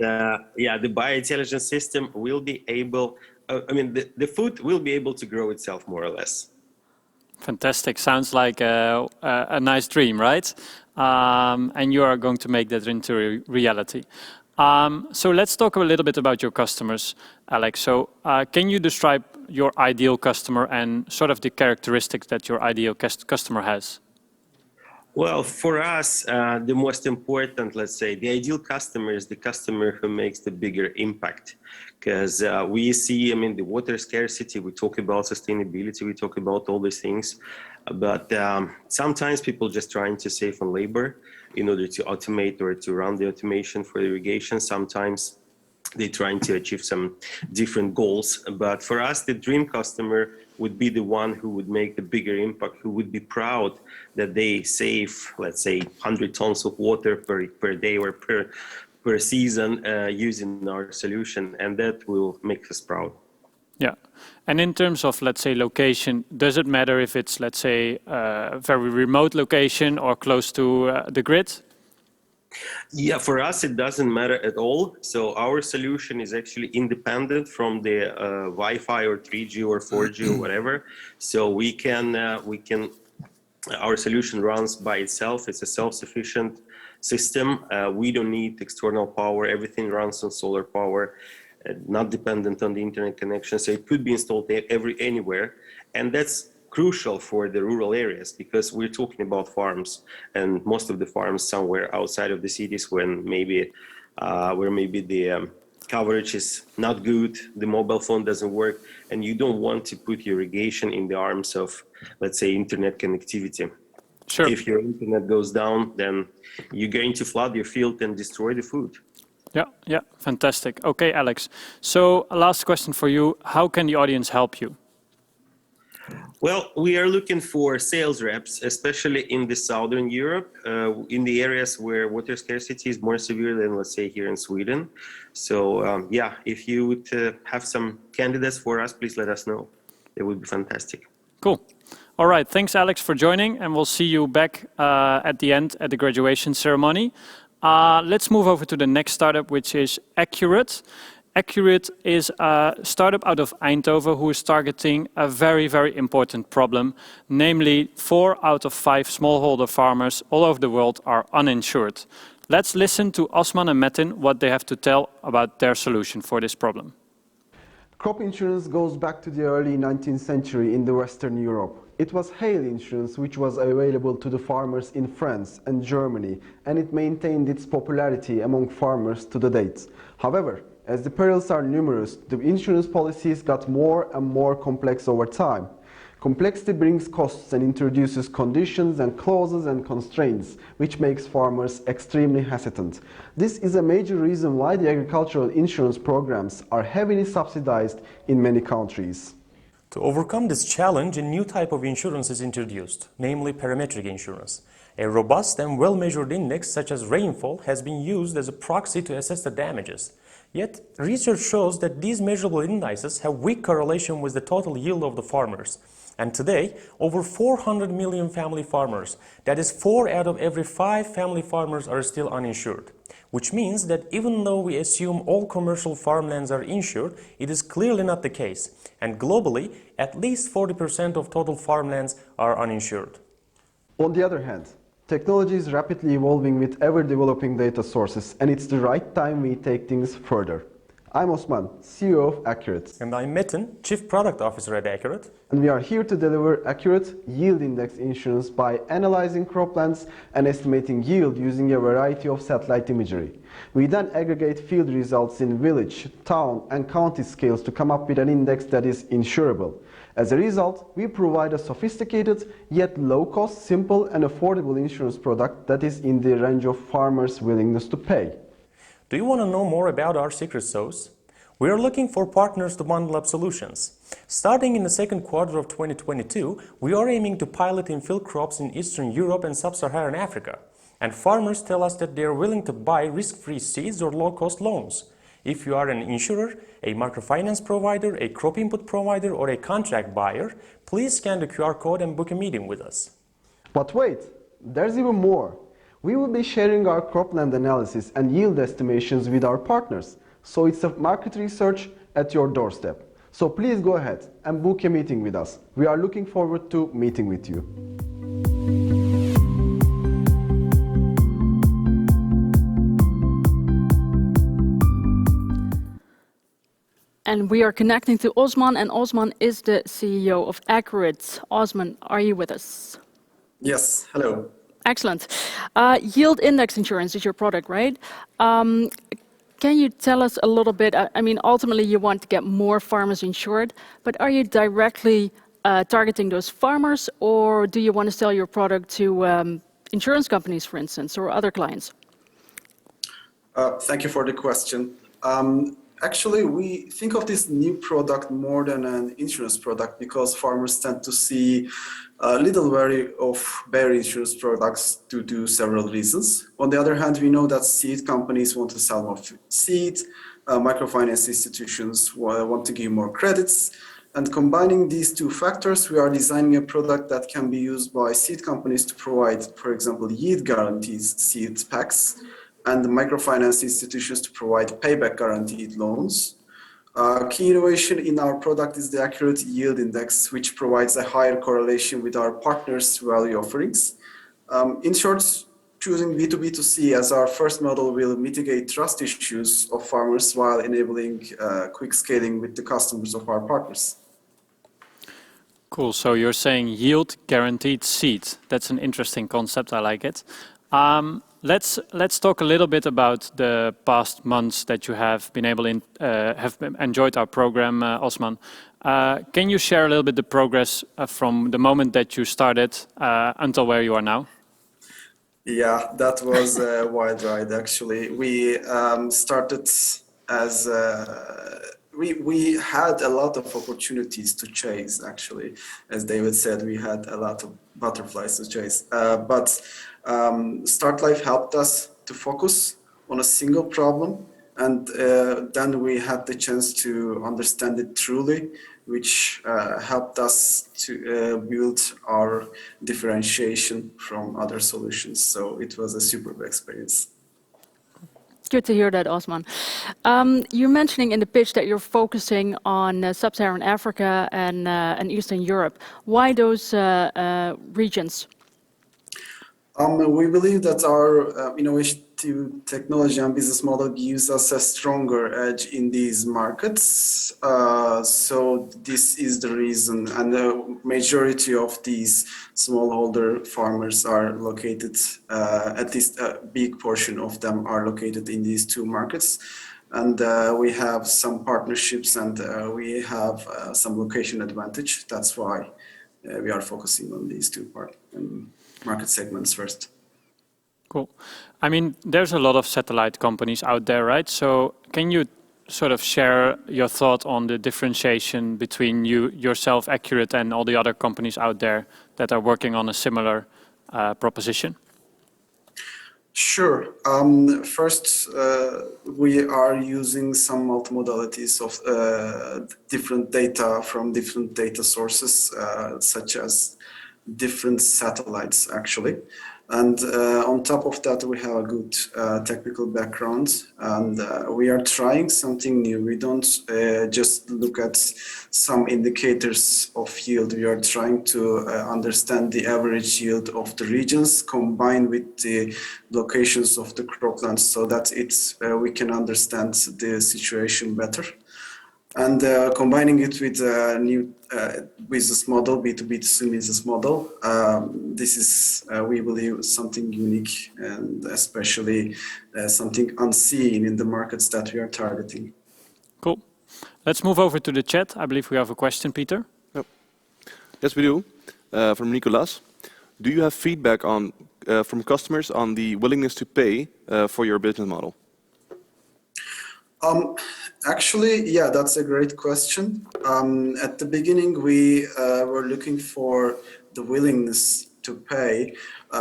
yeah, the biointelligence system will be able, the food will be able to grow itself more or less. Fantastic. Sounds like a nice dream, right? And you are going to make that into reality. So let's talk a little bit about your customers, Alex. So can you describe your ideal customer and sort of the characteristics that your ideal customer has? Well, for us, the most important, let's say, the ideal customer is the customer who makes the bigger impact. Because we see, the water scarcity, we talk about sustainability, we talk about all these things. But sometimes people just trying to save on labor in order to automate or to run the automation for irrigation. Sometimes they're trying to achieve some different goals. But for us, the dream customer would be the one who would make the bigger impact, who would be proud that they save, let's say, 100 tons of water per day or per season using our solution, and that will make us proud. Yeah. And in terms of, let's say, location, does it matter if it's, let's say, a very remote location or close to the grid? Yeah, for us, it doesn't matter at all. So our solution is actually independent from the Wi-Fi or 3G or 4G or whatever. So our solution runs by itself. It's a self-sufficient system. We don't need external power. Everything runs on solar power, not dependent on the internet connection. So it could be installed anywhere. And that's crucial for the rural areas because we're talking about farms, and most of the farms somewhere outside of the cities when maybe where maybe the coverage is not good, the mobile phone doesn't work, and you don't want to put irrigation in the arms of, let's say, internet connectivity. Sure. If your internet goes down, then you're going to flood your field and destroy the food. Yeah, fantastic. Okay, Alex. So last question for you. How can the audience help you? Well, we are looking for sales reps, especially in the Southern Europe, in the areas where water scarcity is more severe than, let's say, here in Sweden. So, yeah, if you would have some candidates for us, please let us know. It would be fantastic. Cool. All right. Thanks, Alex, for joining. And we'll see you back at the end at the graduation ceremony. Let's move over to the next startup, which is Accurate. Accurate is a startup out of Eindhoven who is targeting a very, very important problem. Namely, 4 out of 5 smallholder farmers all over the world are uninsured. Let's listen to Osman and Metin what they have to tell about their solution for this problem. Crop insurance goes back to the early 19th century in the Western Europe. It was hail insurance which was available to the farmers in France and Germany, and it maintained its popularity among farmers to the date. However, as the perils are numerous, the insurance policies got more and more complex over time. Complexity brings costs and introduces conditions and clauses and constraints, which makes farmers extremely hesitant. This is a major reason why the agricultural insurance programs are heavily subsidized in many countries. To overcome this challenge, a new type of insurance is introduced, namely parametric insurance. A robust and well-measured index such as rainfall has been used as a proxy to assess the damages. Yet, research shows that these measurable indices have weak correlation with the total yield of the farmers. And today, over 400 million family farmers, that is 4 out of every 5 family farmers, are still uninsured. Which means that even though we assume all commercial farmlands are insured, it is clearly not the case. And globally, at least 40% of total farmlands are uninsured. On the other hand, technology is rapidly evolving with ever-developing data sources, and it's the right time we take things further. I'm Osman, CEO of Accurate. And I'm Metin, Chief Product Officer at Accurate. And we are here to deliver accurate yield index insurance by analyzing croplands and estimating yield using a variety of satellite imagery. We then aggregate field results in village, town, and county scales to come up with an index that is insurable. As a result, we provide a sophisticated yet low-cost, simple and affordable insurance product that is in the range of farmers' willingness to pay. Do you want to know more about our secret sauce? We are looking for partners to bundle up solutions. Starting in the second quarter of 2022, we are aiming to pilot in field crops in Eastern Europe and Sub-Saharan Africa. And farmers tell us that they are willing to buy risk-free seeds or low-cost loans. If you are an insurer, a microfinance provider, a crop input provider, or a contract buyer, please scan the QR code and book a meeting with us. But wait, there's even more. We will be sharing our cropland analysis and yield estimations with our partners. So it's a market research at your doorstep. So please go ahead and book a meeting with us. We are looking forward to meeting with you. And we are connecting to Osman, and Osman is the CEO of Accurate. Osman, are you with us? Yes, hello. Excellent. Yield index insurance is your product, right? Can you tell us a little bit, I mean, ultimately you want to get more farmers insured, but are you directly targeting those farmers, or do you want to sell your product to insurance companies, for instance, or other clients? Thank you for the question. Actually, we think of this new product more than an insurance product because farmers tend to see a little wary of bare insurance products due to several reasons. On the other hand, we know that seed companies want to sell more seed, microfinance institutions want to give more credits, and combining these two factors, we are designing a product that can be used by seed companies to provide, for example, yield guarantees seed packs, and the microfinance institutions to provide payback guaranteed loans. Key innovation in our product is the accurate yield index, which provides a higher correlation with our partners' value offerings. In short, choosing B2B2C as our first model will mitigate trust issues of farmers while enabling quick scaling with the customers of our partners. Cool. So you're saying yield guaranteed seed. That's an interesting concept. I like it. Let's talk a little bit about the past months that you have been able to have enjoyed our program, Osman. Can you share a little bit the progress from the moment that you started until where you are now? Yeah, that was a wild ride. Actually, we started as we had a lot of opportunities to chase. Actually, as David said, we had a lot of butterflies to chase, but StartLife helped us to focus on a single problem, and then we had the chance to understand it truly, which helped us to build our differentiation from other solutions. So it was a superb experience. Good to hear that, Osman. You're mentioning in the pitch that you're focusing on Sub-Saharan Africa and Eastern Europe. Why those regions? We believe that our innovative technology and business model gives us a stronger edge in these markets. So this is the reason, and the majority of these smallholder farmers are located, at least a big portion of them are located in these two markets. And we have some partnerships and we have some location advantage. That's why we are focusing on these two market segments first. Cool. I mean, there's a lot of satellite companies out there, right? So can you sort of share your thought on the differentiation between yourself, Accurate, and all the other companies out there that are working on a similar proposition? Sure. First, we are using some multimodalities of different data from different data sources, such as different satellites, actually. And on top of that, we have a good technical background, and we are trying something new. We don't just look at some indicators of yield. We are trying to understand the average yield of the regions combined with the locations of the croplands, so that we can understand the situation better. And combining it with a new business model, B2B2C business model, this is, we believe, something unique and especially something unseen in the markets that we are targeting. Cool. Let's move over to the chat. I believe we have a question, Peter. Yep. Yes, we do. From Nicolas. Do you have feedback from customers on the willingness to pay for your business model? Actually, yeah, that's a great question. At the beginning, we were looking for the willingness to pay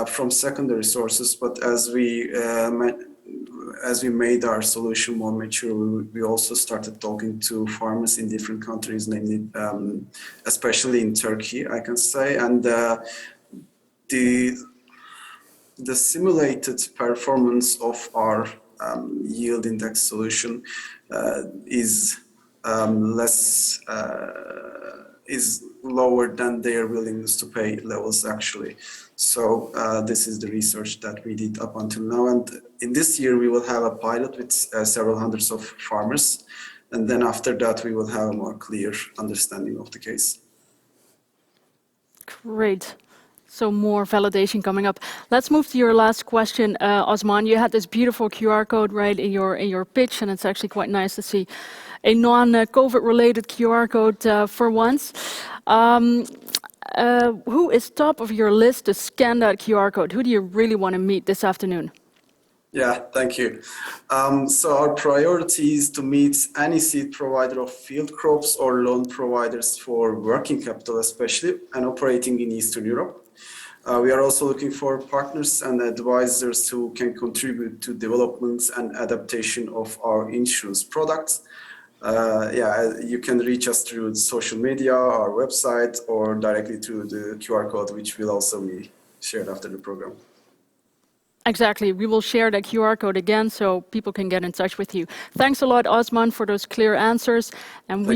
from secondary sources, but as we made our solution more mature, we also started talking to farmers in different countries, namely, especially in Turkey, I can say, and the simulated performance of our yield index solution is lower than their willingness to pay levels, actually. So this is the research that we did up until now, and in this year we will have a pilot with several hundreds of farmers, and then after that we will have a more clear understanding of the case. Great. So more validation coming up. Let's move to your last question, Osman. You had this beautiful QR code right in your pitch, and it's actually quite nice to see a non-COVID related QR code for once. Who is top of your list to scan that QR code? Who do you really want to meet this afternoon? Yeah, thank you. So our priority is to meet any seed provider of field crops or loan providers for working capital especially, and operating in Eastern Europe. We are also looking for partners and advisors who can contribute to development and adaptation of our insurance products. Yeah, you can reach us through social media, our website, or directly through the QR code, which will also be shared after the program. Exactly. We will share that QR code again so people can get in touch with you. Thanks a lot, Osman, for those clear answers. And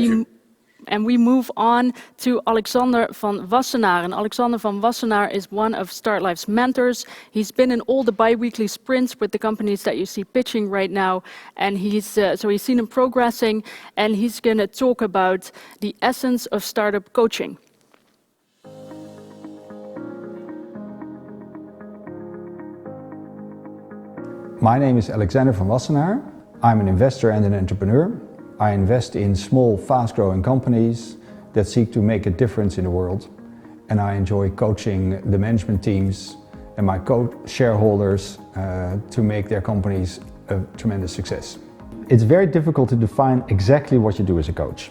we move on to Alexander van Wassenaar. And Alexander van Wassenaar is one of StartLife's mentors. He's been in all the bi-weekly sprints with the companies that you see pitching right now. And he's seen him progressing, and he's going to talk about the essence of startup coaching. My name is Alexander van Wassenaar. I'm an investor and an entrepreneur. I invest in small, fast-growing companies that seek to make a difference in the world. And I enjoy coaching the management teams and my shareholders to make their companies a tremendous success. It's very difficult to define exactly what you do as a coach.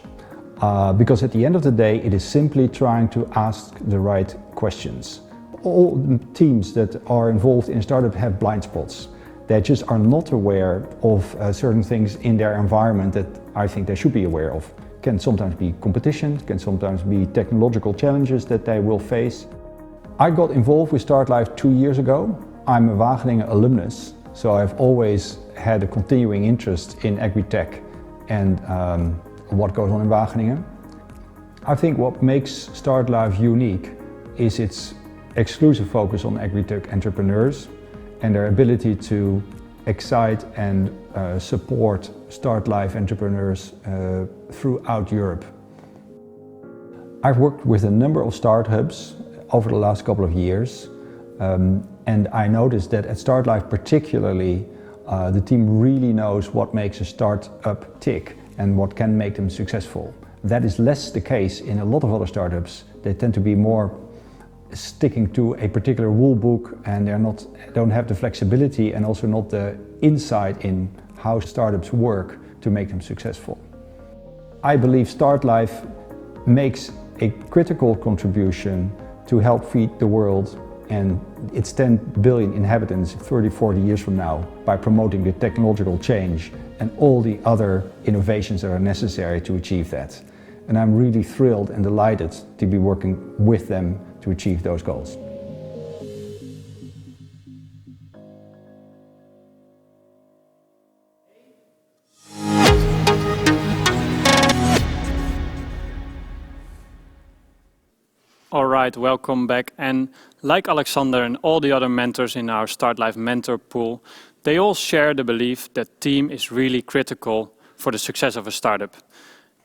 Because at the end of the day, it is simply trying to ask the right questions. All teams that are involved in a startup have blind spots. They just are not aware of certain things in their environment that I think they should be aware of. Can sometimes be competition, can sometimes be technological challenges that they will face. I got involved with StartLife 2 years ago. I'm a Wageningen alumnus, so I've always had a continuing interest in agri-tech and what goes on in Wageningen. I think what makes StartLife unique is its exclusive focus on agri-tech entrepreneurs and their ability to excite and support StartLife entrepreneurs throughout Europe. I've worked with a number of startups over the last couple of years, and I noticed that at StartLife particularly, the team really knows what makes a startup tick and what can make them successful. That is less the case in a lot of other startups. They tend to be more sticking to a particular rule book, and don't have the flexibility and also not the insight in how startups work to make them successful. I believe StartLife makes a critical contribution to help feed the world and its 10 billion inhabitants 30, 40 years from now by promoting the technological change and all the other innovations that are necessary to achieve that. And I'm really thrilled and delighted to be working with them to achieve those goals. All right, welcome back. And like Alexander and all the other mentors in our StartLife mentor pool, they all share the belief that team is really critical for the success of a startup.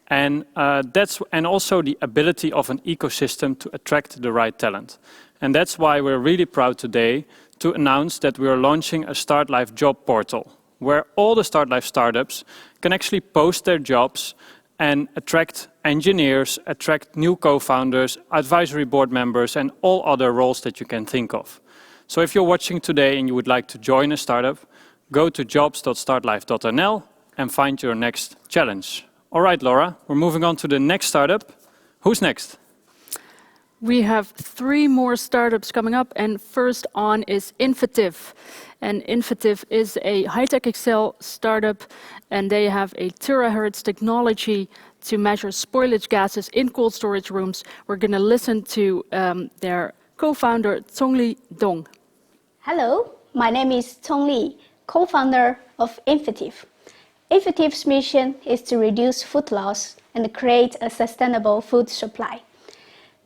And also the ability of an ecosystem to attract the right talent. And that's why we're really proud today to announce that we are launching a StartLife job portal, where all the StartLife startups can actually post their jobs and attract engineers, attract new co-founders, advisory board members, and all other roles that you can think of. So if you're watching today and you would like to join a startup, go to jobs.startlife.nl and find your next challenge. All right, Laura, we're moving on to the next startup. Who's next? We have 3 more startups coming up, and first on is Infotive. And Infotive is a high-tech Excel startup, and they have a terahertz technology to measure spoilage gases in cold storage rooms. We're going to listen to their co-founder, Tongli Dong. Hello, my name is Tongli, co-founder of Infotive. Infotive's mission is to reduce food loss and create a sustainable food supply.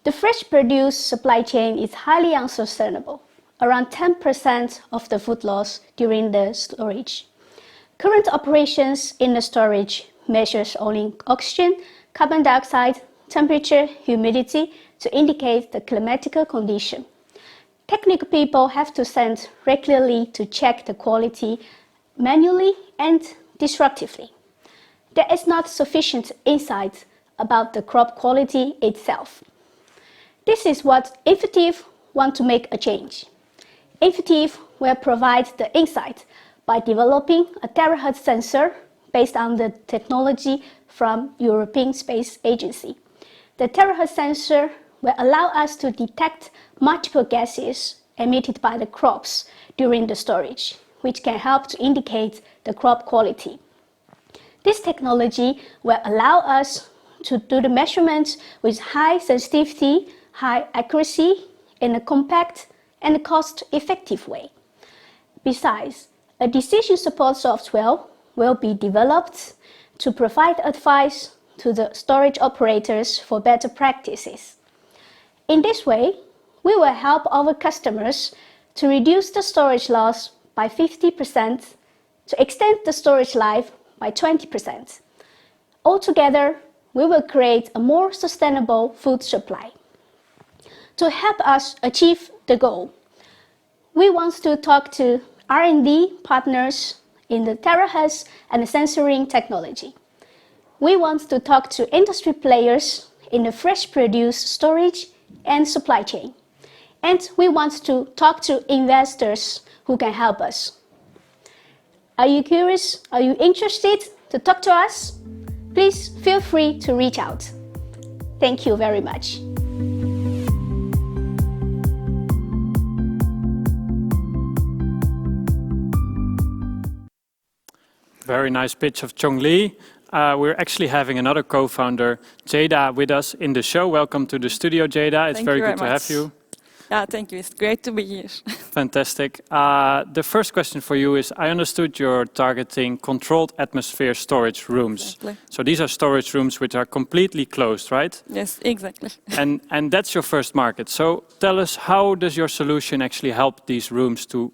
The fresh produce supply chain is highly unsustainable, around 10% of the food loss during the storage. Current operations in the storage measures only oxygen, carbon dioxide, temperature, humidity to indicate the climatic condition. Technical people have to send regularly to check the quality manually and disruptively. There is not sufficient insight about the crop quality itself. This is what Infotive want to make a change. Infotive will provide the insight by developing a terahertz sensor based on the technology from European Space Agency. The terahertz sensor will allow us to detect multiple gases emitted by the crops during the storage, which can help to indicate the crop quality. This technology will allow us to do the measurements with high sensitivity, high accuracy, in a compact and cost-effective way. Besides, a decision support software will be developed to provide advice to the storage operators for better practices. In this way, we will help our customers to reduce the storage loss by 50%, to extend the storage life by 20%. Altogether, we will create a more sustainable food supply. To help us achieve the goal, we want to talk to R&D partners in the terahertz and sensoring technology. We want to talk to industry players in the fresh produce storage and supply chain. And we want to talk to investors who can help us. Are you curious? Are you interested to talk to us? Please feel free to reach out. Thank you very much. Very nice pitch of Chong Lee. We're actually having another co-founder, Jada, with us in the show. Welcome to the studio, Jada. It's very good to have you. Yeah, thank you. It's great to be here. Fantastic. The first question for you is, I understood you're targeting controlled atmosphere storage rooms. Exactly. So these are storage rooms which are completely closed, right? Yes, exactly. And that's your first market. So tell us, how does your solution actually help these rooms to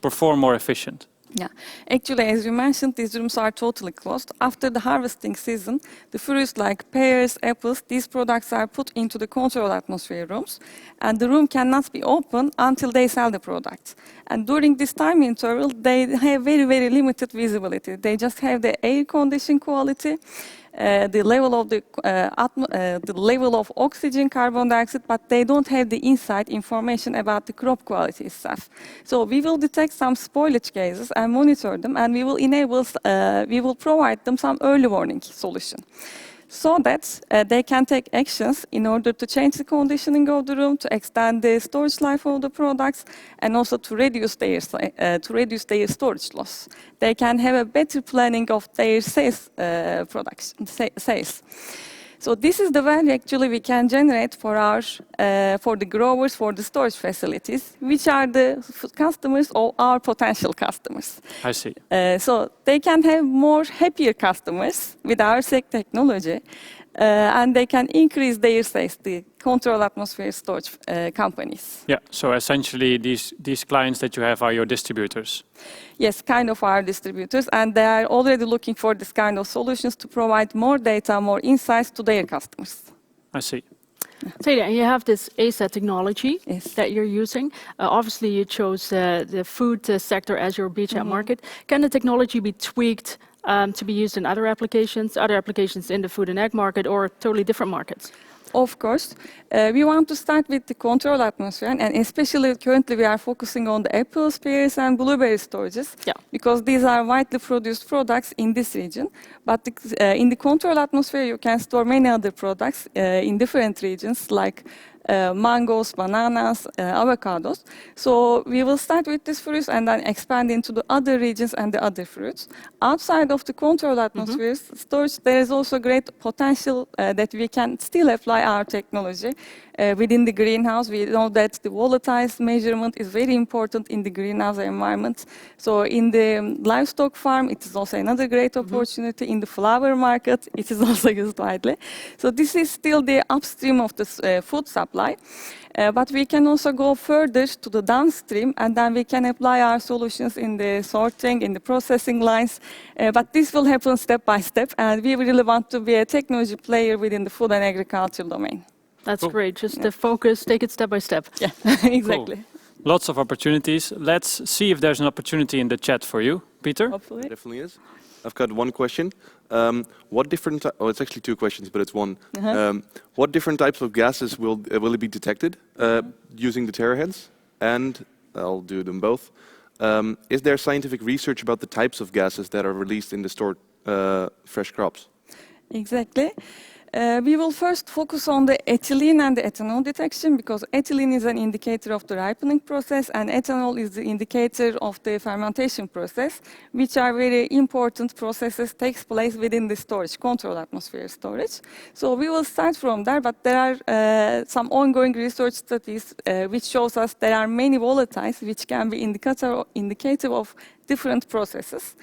perform more efficient? Yeah, actually, as you mentioned, these rooms are totally closed. After the harvesting season, the fruits like pears, apples, these products are put into the controlled atmosphere rooms, and the room cannot be opened until they sell the product. And during this time interval, they have very, very limited visibility. They just have the air condition quality, the level of oxygen, carbon dioxide, but they don't have the inside information about the crop quality itself. So we will detect some spoilage cases and monitor them, and we will provide them some early warning solution, so that they can take actions in order to change the conditioning of the room, to extend the storage life of the products, and also to reduce their storage loss. They can have a better planning of their sales. So this is the value actually we can generate for the growers, for the storage facilities, which are the customers or our potential customers. I see. So they can have more happier customers with our technology, and they can increase their sales, the controlled atmosphere storage companies. Yeah, so essentially these clients that you have are your distributors. Yes, kind of our distributors, and they are already looking for this kind of solutions to provide more data, more insights to their customers. I see. Jada, you have this ASAT technology that you're using. Obviously, you chose the food sector as your beachhead market. Can the technology be tweaked to be used in other applications in the food and egg market, or totally different markets? Of course. We want to start with the controlled atmosphere, and especially currently we are focusing on the apples, pears, and blueberry storages, because these are widely produced products in this region. But in the controlled atmosphere, you can store many other products in different regions, like mangoes, bananas, avocados. So we will start with these fruits and then expand into the other regions and the other fruits. Outside of the controlled atmosphere storage, there is also great potential that we can still apply our technology within the greenhouse. We know that the volatile measurement is very important in the greenhouse environment. So in the livestock farm, it is also another great opportunity. In the flower market, it is also used widely. So this is still the upstream of the food supply. But we can also go further to the downstream, and then we can apply our solutions in the sorting, in the processing lines. But this will happen step by step, and we really want to be a technology player within the food and agriculture domain. That's great. Just the focus, take it step by step. Yeah, exactly. Cool. Lots of opportunities. Let's see if there's an opportunity in the chat for you, Peter. Hopefully. Definitely is. I've got one question. What different? It's actually two questions, but it's one. What different types of gases will it be detected using the terahertz? And I'll do them both. Is there scientific research about the types of gases that are released in the stored fresh crops? Exactly. We will first focus on the ethylene and the ethanol detection because ethylene is an indicator of the ripening process and ethanol is the indicator of the fermentation process, which are very important processes takes place within the storage, control atmosphere storage. So we will start from there, but there are some ongoing research studies which shows us there are many volatiles which can be indicative of different processes.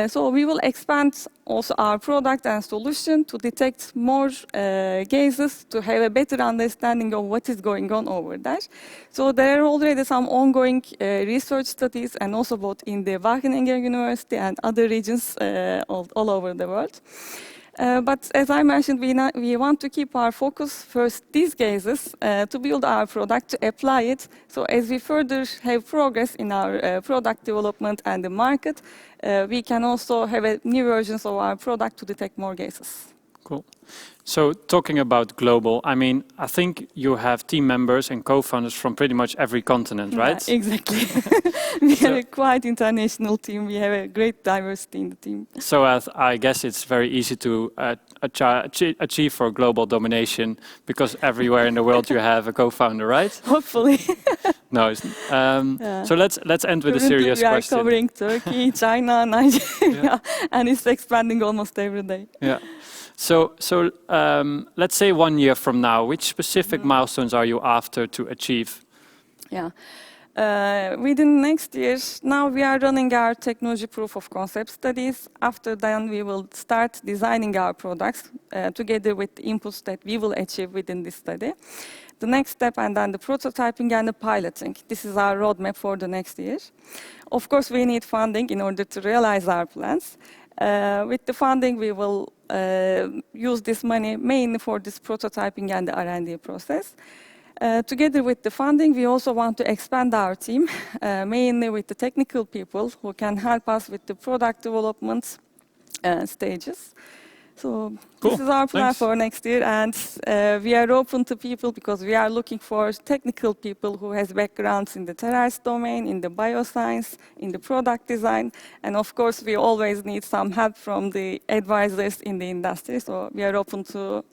So we will expand also our product and solution to detect more gases to have a better understanding of what is going on over there. So there are already some ongoing research studies and also both in the Wageningen University and other regions all over the world. But as I mentioned, we want to keep our focus first these gases to build our product, to apply it. So as we further have progress in our product development and the market, we can also have new versions of our product to detect more gases. Cool. So talking about global, I mean, I think you have team members and co-founders from pretty much every continent, right? Yeah, exactly. We have a quite international team. We have a great diversity in the team. So I guess it's very easy to achieve for global domination because everywhere in the world you have a co-founder, right? Hopefully. No. So let's end with a serious question. We are covering Turkey, China, Nigeria, and it's expanding almost every day. Yeah. So let's say 1 year from now, which specific milestones are you after to achieve? Yeah. Within next year, now we are running our technology proof of concept studies. After then, we will start designing our products together with the inputs that we will achieve within this study. The next step and then the prototyping and the piloting. This is our roadmap for the next year. Of course, we need funding in order to realize our plans. With the funding, we will use this money mainly for this prototyping and the R&D process. Together with the funding, we also want to expand our team, mainly with the technical people who can help us with the product development stages. So cool. This is our plan for next year, and we are open to people because we are looking for technical people who has backgrounds in the terrace domain, in the bioscience, in the product design, and of course we always need some help from the advisors in the industry. So we are open to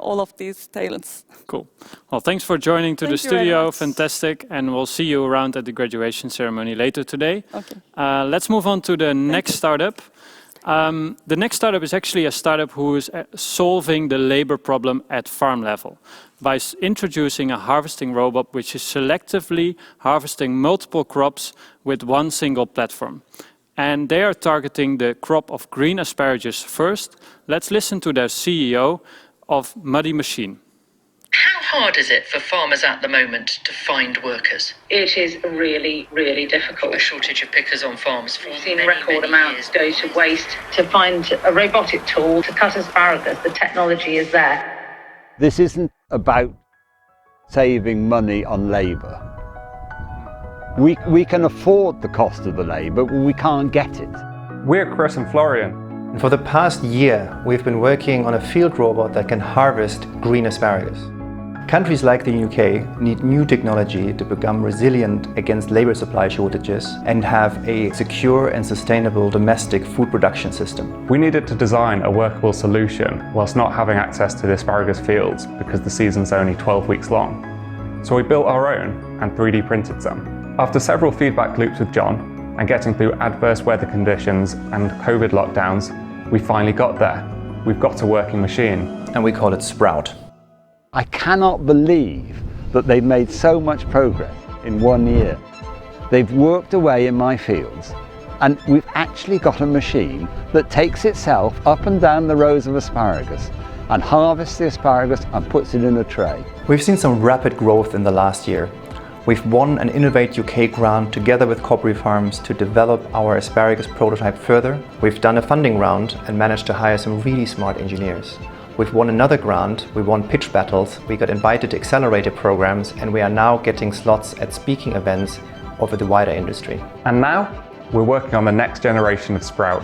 all of these talents. Cool. Well, thanks for joining to the studio. Fantastic, and we'll see you around at the graduation ceremony later today. Okay. Let's move on to the next startup. The next startup is actually a startup who is solving the labor problem at farm level by introducing a harvesting robot which is selectively harvesting multiple crops with one single platform. And they are targeting the crop of green asparagus first. Let's listen to their CEO of Muddy Machine. How hard is it for farmers at the moment to find workers? It is really, really difficult. A shortage of pickers on farms for We've seen record amounts go to waste. To find a robotic tool to cut asparagus, the technology is there. This isn't about saving money on labour. We can afford the cost of the labour, but we can't get it. We're Chris and Florian. And for the past year, we've been working on a field robot that can harvest green asparagus. Countries like the UK need new technology to become resilient against labour supply shortages and have a secure and sustainable domestic food production system. We needed to design a workable solution whilst not having access to the asparagus fields because the season's only 12 weeks long. So we built our own and 3D printed some. After several feedback loops with John and getting through adverse weather conditions and COVID lockdowns, we finally got there. We've got a working machine. And we call it Sprout. I cannot believe that they've made so much progress in 1 year. They've worked away in my fields, and we've actually got a machine that takes itself up and down the rows of asparagus and harvests the asparagus and puts it in a tray. We've seen some rapid growth in the last year. We've won an Innovate UK grant together with Cobry Farms to develop our asparagus prototype further. We've done a funding round and managed to hire some really smart engineers. We've won another grant, we won pitch battles, we got invited to accelerator programs, and we are now getting slots at speaking events over the wider industry. And now, we're working on the next generation of Sprout.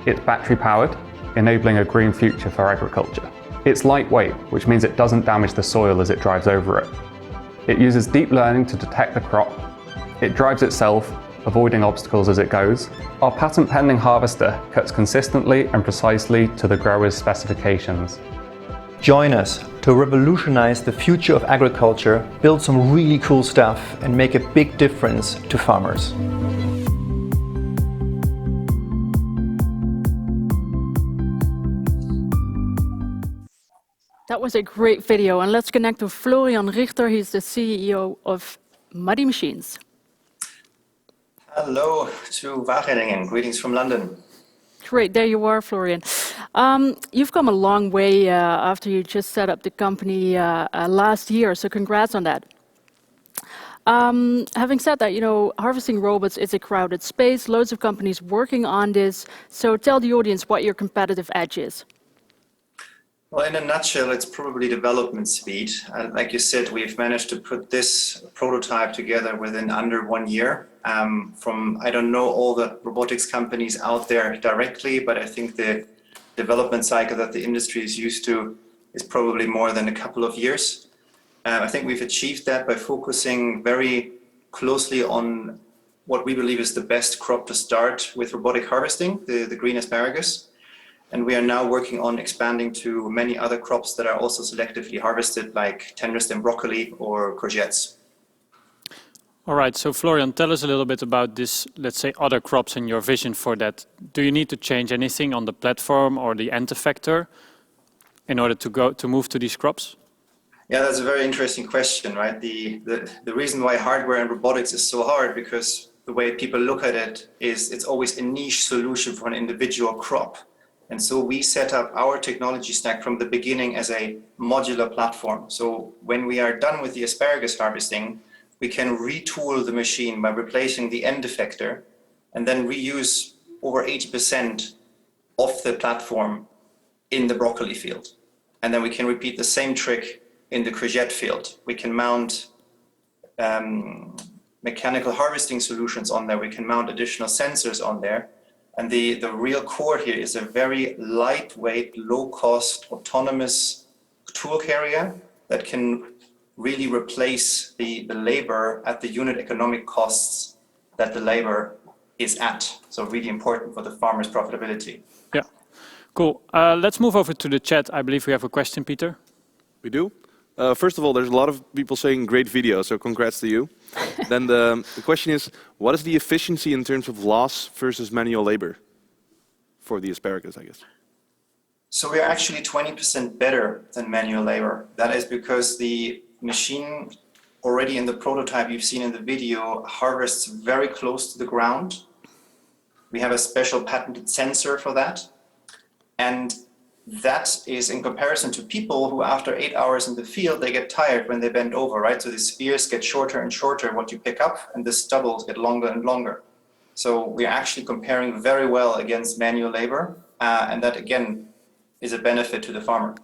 It's battery powered, enabling a green future for agriculture. It's lightweight, which means it doesn't damage the soil as it drives over it. It uses deep learning to detect the crop. It drives itself, avoiding obstacles as it goes. Our patent-pending harvester cuts consistently and precisely to the grower's specifications. Join us to revolutionize the future of agriculture, build some really cool stuff, and make a big difference to farmers. That was a great video, and let's connect to Florian Richter. He's the CEO of Muddy Machines. Hello to Wageningen. Greetings from London. Great, there you are, Florian. You've come a long way after you just set up the company last year, so congrats on that. Having said that, you know, harvesting robots is a crowded space, loads of companies working on this, so tell the audience what your competitive edge is. Well, in a nutshell, it's probably development speed. Like you said, we've managed to put this prototype together within under 1 year. I don't know all the robotics companies out there directly, but I think the development cycle that the industry is used to is probably more than a couple of years. I think we've achieved that by focusing very closely on what we believe is the best crop to start with robotic harvesting, the green asparagus. And we are now working on expanding to many other crops that are also selectively harvested, like tender stem broccoli or courgettes. All right, so Florian, tell us a little bit about this, let's say, other crops and your vision for that. Do you need to change anything on the platform or the end effector in order to move to these crops? Yeah, that's a very interesting question, right? The reason why hardware and robotics is so hard, because the way people look at it is it's always a niche solution for an individual crop. And so we set up our technology stack from the beginning as a modular platform. So when we are done with the asparagus harvesting, we can retool the machine by replacing the end effector and then reuse over 80% of the platform in the broccoli field. And then we can repeat the same trick in the courgette field. We can mount mechanical harvesting solutions on there. We can mount additional sensors on there. And the real core here is a very lightweight, low-cost, autonomous tool carrier that can really replace the labor at the unit economic costs that the labor is at. So really important for the farmer's profitability. Yeah, cool. Let's move over to the chat. I believe we have a question, Peter. We do. First of all, there's a lot of people saying great video, so congrats to you. Then the question is, what is the efficiency in terms of loss versus manual labor for the asparagus, I guess? So we are actually 20% better than manual labor. That is because the machine already in the prototype you've seen in the video harvests very close to the ground. We have a special patented sensor for that. And that is in comparison to people who after 8 hours in the field, they get tired when they bend over, right? So the spears get shorter and shorter what you pick up, and the stubbles get longer and longer. So we're actually comparing very well against manual labor. And that again is a benefit to the farmer.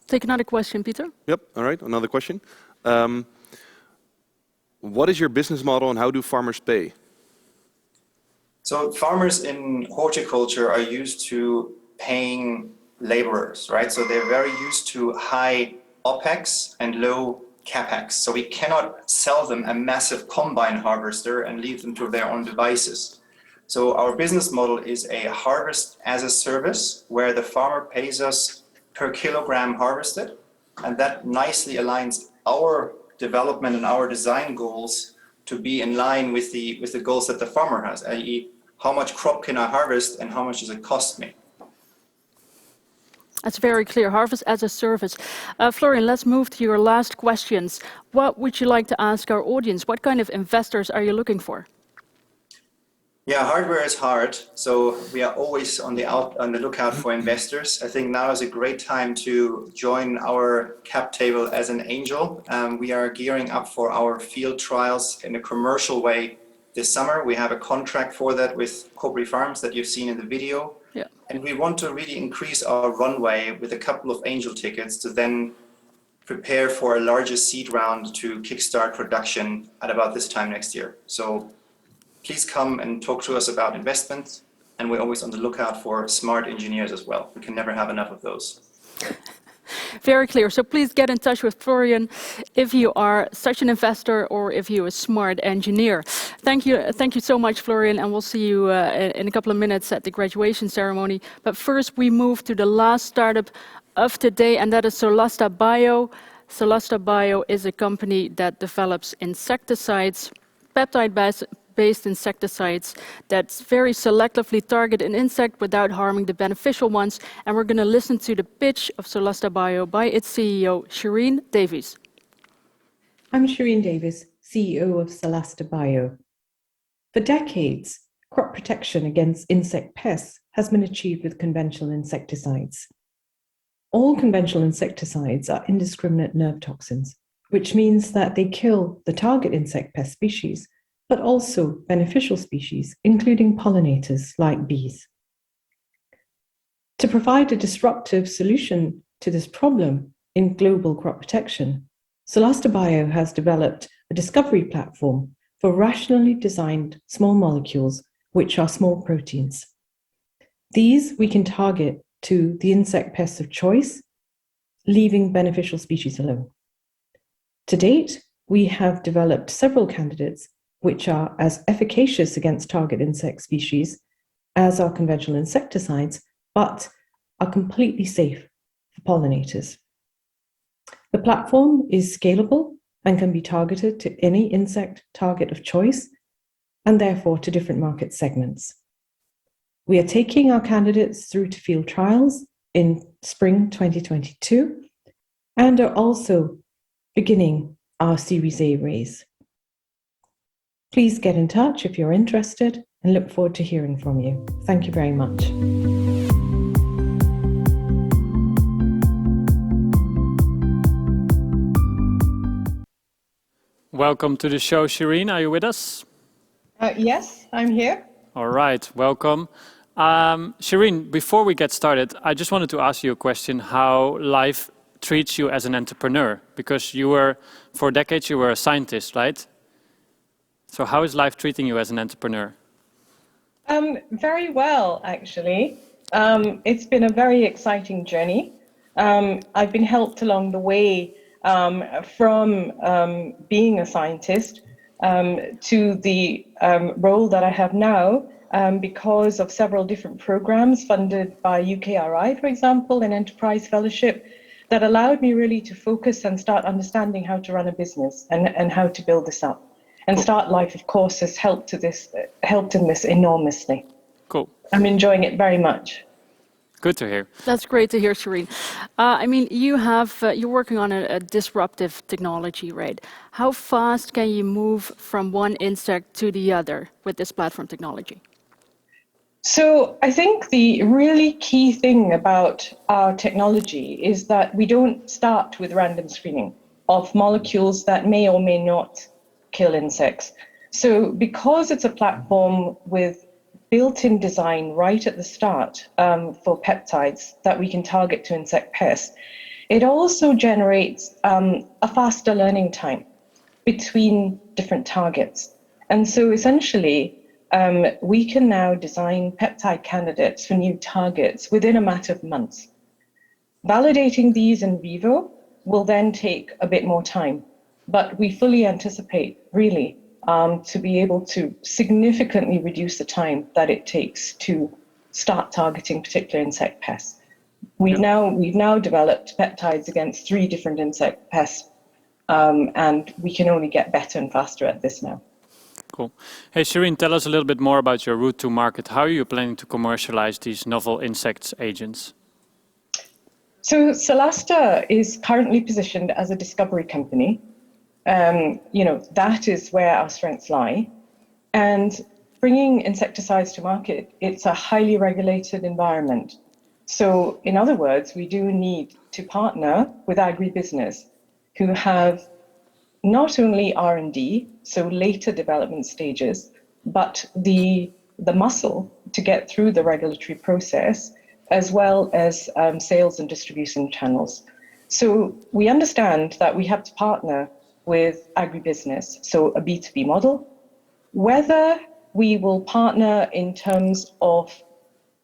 Take another question, Peter. Yep, all right, another question. What is your business model and how do farmers pay? So farmers in horticulture are used to paying laborers, right? So they're very used to high OPEX and low CAPEX. So we cannot sell them a massive combine harvester and leave them to their own devices. So our business model is a harvest as a service where the farmer pays us per kilogram harvested. And that nicely aligns our development and our design goals to be in line with the goals that the farmer has, i.e. how much crop can I harvest and how much does it cost me? That's very clear, harvest as a service. Florian, let's move to your last questions. What would you like to ask our audience? What kind of investors are you looking for? Yeah, hardware is hard, so we are always on the lookout for investors. I think now is a great time to join our cap table as an angel. We are gearing up for our field trials in a commercial way this summer. We have a contract for that with Cobri Farms that you've seen in the video. Yeah. And we want to really increase our runway with a couple of angel tickets to then prepare for a larger seed round to kickstart production at about this time next year. So please come and talk to us about investments. And we're always on the lookout for smart engineers as well. We can never have enough of those. Very clear. So please get in touch with Florian if you are such an investor or if you're a smart engineer. Thank you so much, Florian, and we'll see you in a couple of minutes at the graduation ceremony. But first, we move to the last startup of today, and that is Solasta Bio. Solasta Bio is a company that develops insecticides, peptide-based insecticides that very selectively target an insect without harming the beneficial ones. And we're going to listen to the pitch of Solasta Bio by its CEO, Shireen Davies. I'm Shireen Davies, CEO of Solasta Bio. For decades, crop protection against insect pests has been achieved with conventional insecticides. All conventional insecticides are indiscriminate nerve toxins, which means that they kill the target insect pest species, but also beneficial species, including pollinators like bees. To provide a disruptive solution to this problem in global crop protection, Solasta Bio has developed a discovery platform for rationally designed small molecules, which are small proteins. These we can target to the insect pests of choice, leaving beneficial species alone. To date, we have developed several candidates which are as efficacious against target insect species as our conventional insecticides, but are completely safe for pollinators. The platform is scalable and can be targeted to any insect target of choice, and therefore to different market segments. We are taking our candidates through to field trials in spring 2022, and are also beginning our Series A raise. Please get in touch if you're interested, and look forward to hearing from you. Thank you very much. Welcome to the show, Shireen. Are you with us? Yes, I'm here. All right, welcome. Shireen, before we get started, I just wanted to ask you a question, how life treats you as an entrepreneur, because for decades you were a scientist, right? So how is life treating you as an entrepreneur? Very well, actually. It's been a very exciting journey. I've been helped along the way from being a scientist to the role that I have now because of several different programs funded by UKRI, for example, an enterprise fellowship that allowed me really to focus and start understanding how to run a business and how to build this up. And StartLife, of course, has helped in this enormously. Cool. I'm enjoying it very much. Good to hear. That's great to hear, Shireen. I mean, you're working on a disruptive technology, right? How fast can you move from one insect to the other with this platform technology? So I think the really key thing about our technology is that we don't start with random screening of molecules that may or may not kill insects. So because it's a platform with built-in design right at the start for peptides that we can target to insect pests, it also generates a faster learning time between different targets. And so essentially, we can now design peptide candidates for new targets within a matter of months. Validating these in vivo will then take a bit more time, but we fully anticipate, really, to be able to significantly reduce the time that it takes to start targeting particular insect pests. We've now developed peptides against 3 different insect pests, and we can only get better and faster at this now. Cool. Hey, Shireen, tell us a little bit more about your route to market. How are you planning to commercialize these novel insects agents? So Solasta is currently positioned as a discovery company. That is where our strengths lie. And bringing insecticides to market, it's a highly regulated environment. So in other words, we do need to partner with agribusiness who have not only R&D, so later development stages, but the muscle to get through the regulatory process, as well as sales and distribution channels. So we understand that we have to partner with agribusiness, so a B2B model. Whether we will partner in terms of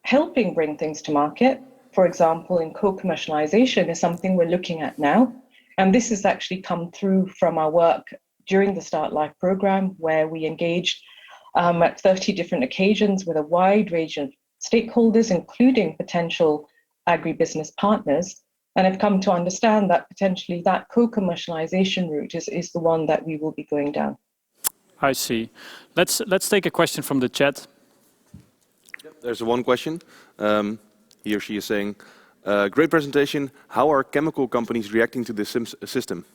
helping bring things to market for example, in co-commercialization is something we're looking at now. And this has actually come through from our work during the StartLife program, where we engaged at 30 different occasions with a wide range of stakeholders, including potential agribusiness partners, and have come to understand that potentially that co-commercialization route is the one that we will be going down. I see. Let's take a question from the chat. There's one question. He or she is saying, great presentation. How are chemical companies reacting to this system?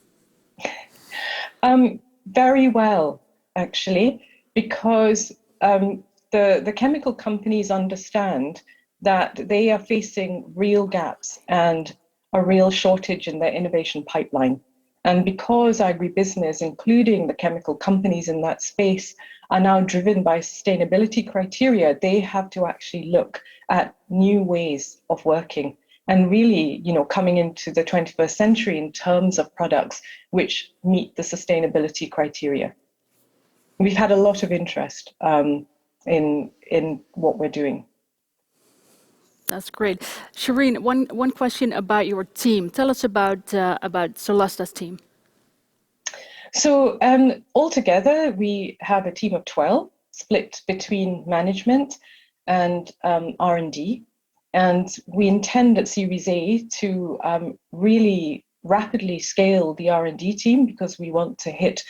Very well, actually, because the chemical companies understand that they are facing real gaps and a real shortage in their innovation pipeline. And because agribusiness, including the chemical companies in that space, are now driven by sustainability criteria, they have to actually look at new ways of working and really, coming into the 21st century in terms of products which meet the sustainability criteria. We've had a lot of interest in what we're doing. That's great. Shireen, one question about your team. Tell us about Solasta's team. So altogether, we have a team of 12, split between management and R&D. And we intend at Series A to really rapidly scale the R&D team, because we want to hit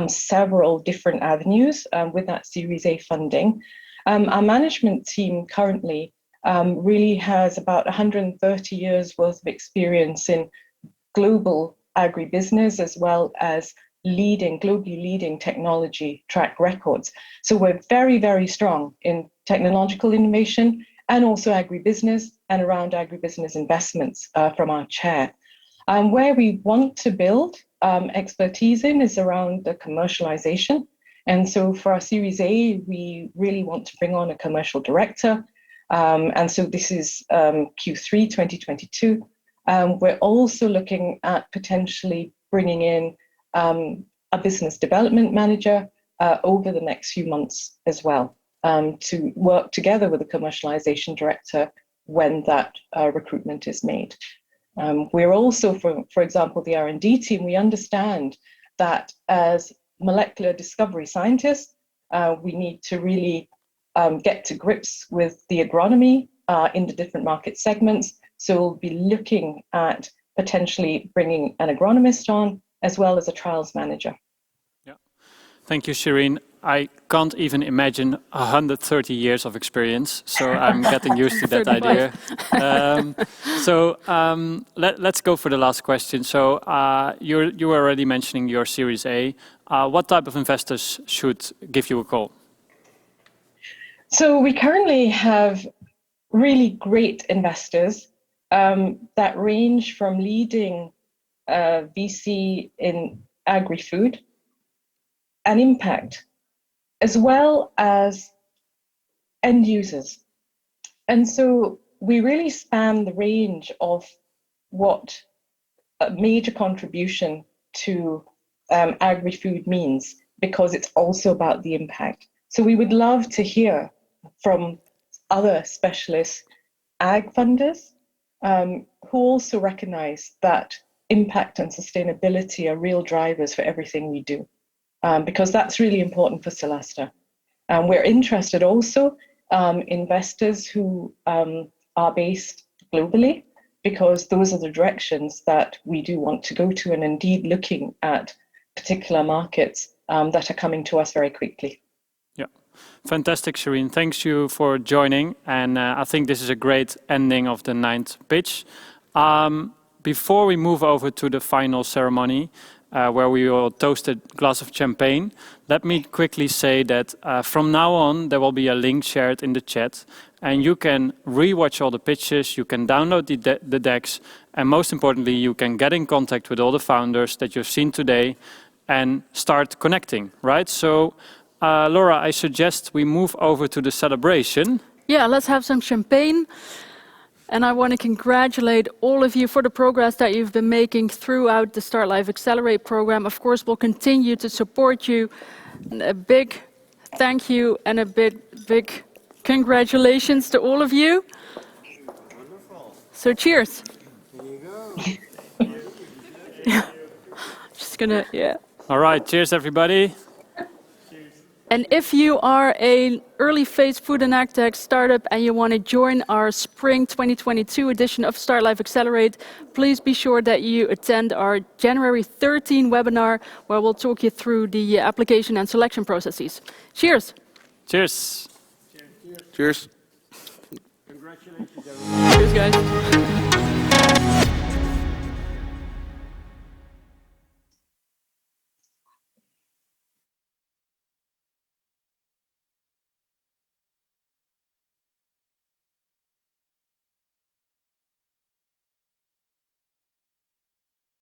several different avenues with that Series A funding. Our management team currently really has about 130 years worth of experience in global agribusiness, as well as globally leading technology track records. So we're very, very strong in technological innovation and also agribusiness and around agribusiness investments from our chair. Where we want to build expertise in is around the commercialization. And so for our Series A, we really want to bring on a commercial director. And so this is Q3 2022. We're also looking at potentially bringing in a business development manager over the next few months as well, to work together with the commercialization director when that recruitment is made. We're also, for example, the R&D team, we understand that as molecular discovery scientists, we need to really get to grips with the agronomy in the different market segments. So we'll be looking at potentially bringing an agronomist on, as well as a trials manager. Yeah. Thank you, Shireen. I can't even imagine 130 years of experience, so I'm getting used to that idea. Let's go for the last question. So you were already mentioning your Series A. What type of investors should give you a call? So we currently have really great investors that range from leading VC in agri-food and impact, as well as end users. And so we really span the range of what a major contribution to agri-food means, because it's also about the impact. So we would love to hear from other specialist ag funders who also recognize that impact and sustainability are real drivers for everything we do, because that's really important for Solasta. We're interested also in investors who are based globally, because those are the directions that we do want to go to, and indeed looking at particular markets that are coming to us very quickly. Yeah, fantastic, Shireen. Thanks you for joining, and I think this is a great ending of the 9th pitch. Before we move over to the final ceremony, where we will toast a glass of champagne, let me quickly say that from now on there will be a link shared in the chat, and you can rewatch all the pitches, you can download the decks, and most importantly, you can get in contact with all the founders that you've seen today and start connecting, right? So, Laura, I suggest we move over to the celebration. Yeah, let's have some champagne. And I want to congratulate all of you for the progress that you've been making throughout the StartLife Accelerate program. Of course, we'll continue to support you. And a big thank you and a big congratulations to all of you. So cheers. Just gonna, yeah. All right, cheers everybody. And if you are an early phase food and agtech startup and you want to join our spring 2022 edition of StartLife Accelerate, please be sure that you attend our January 13 webinar where we'll talk you through the application and selection processes. Cheers. Cheers. Cheers. Cheers, guys.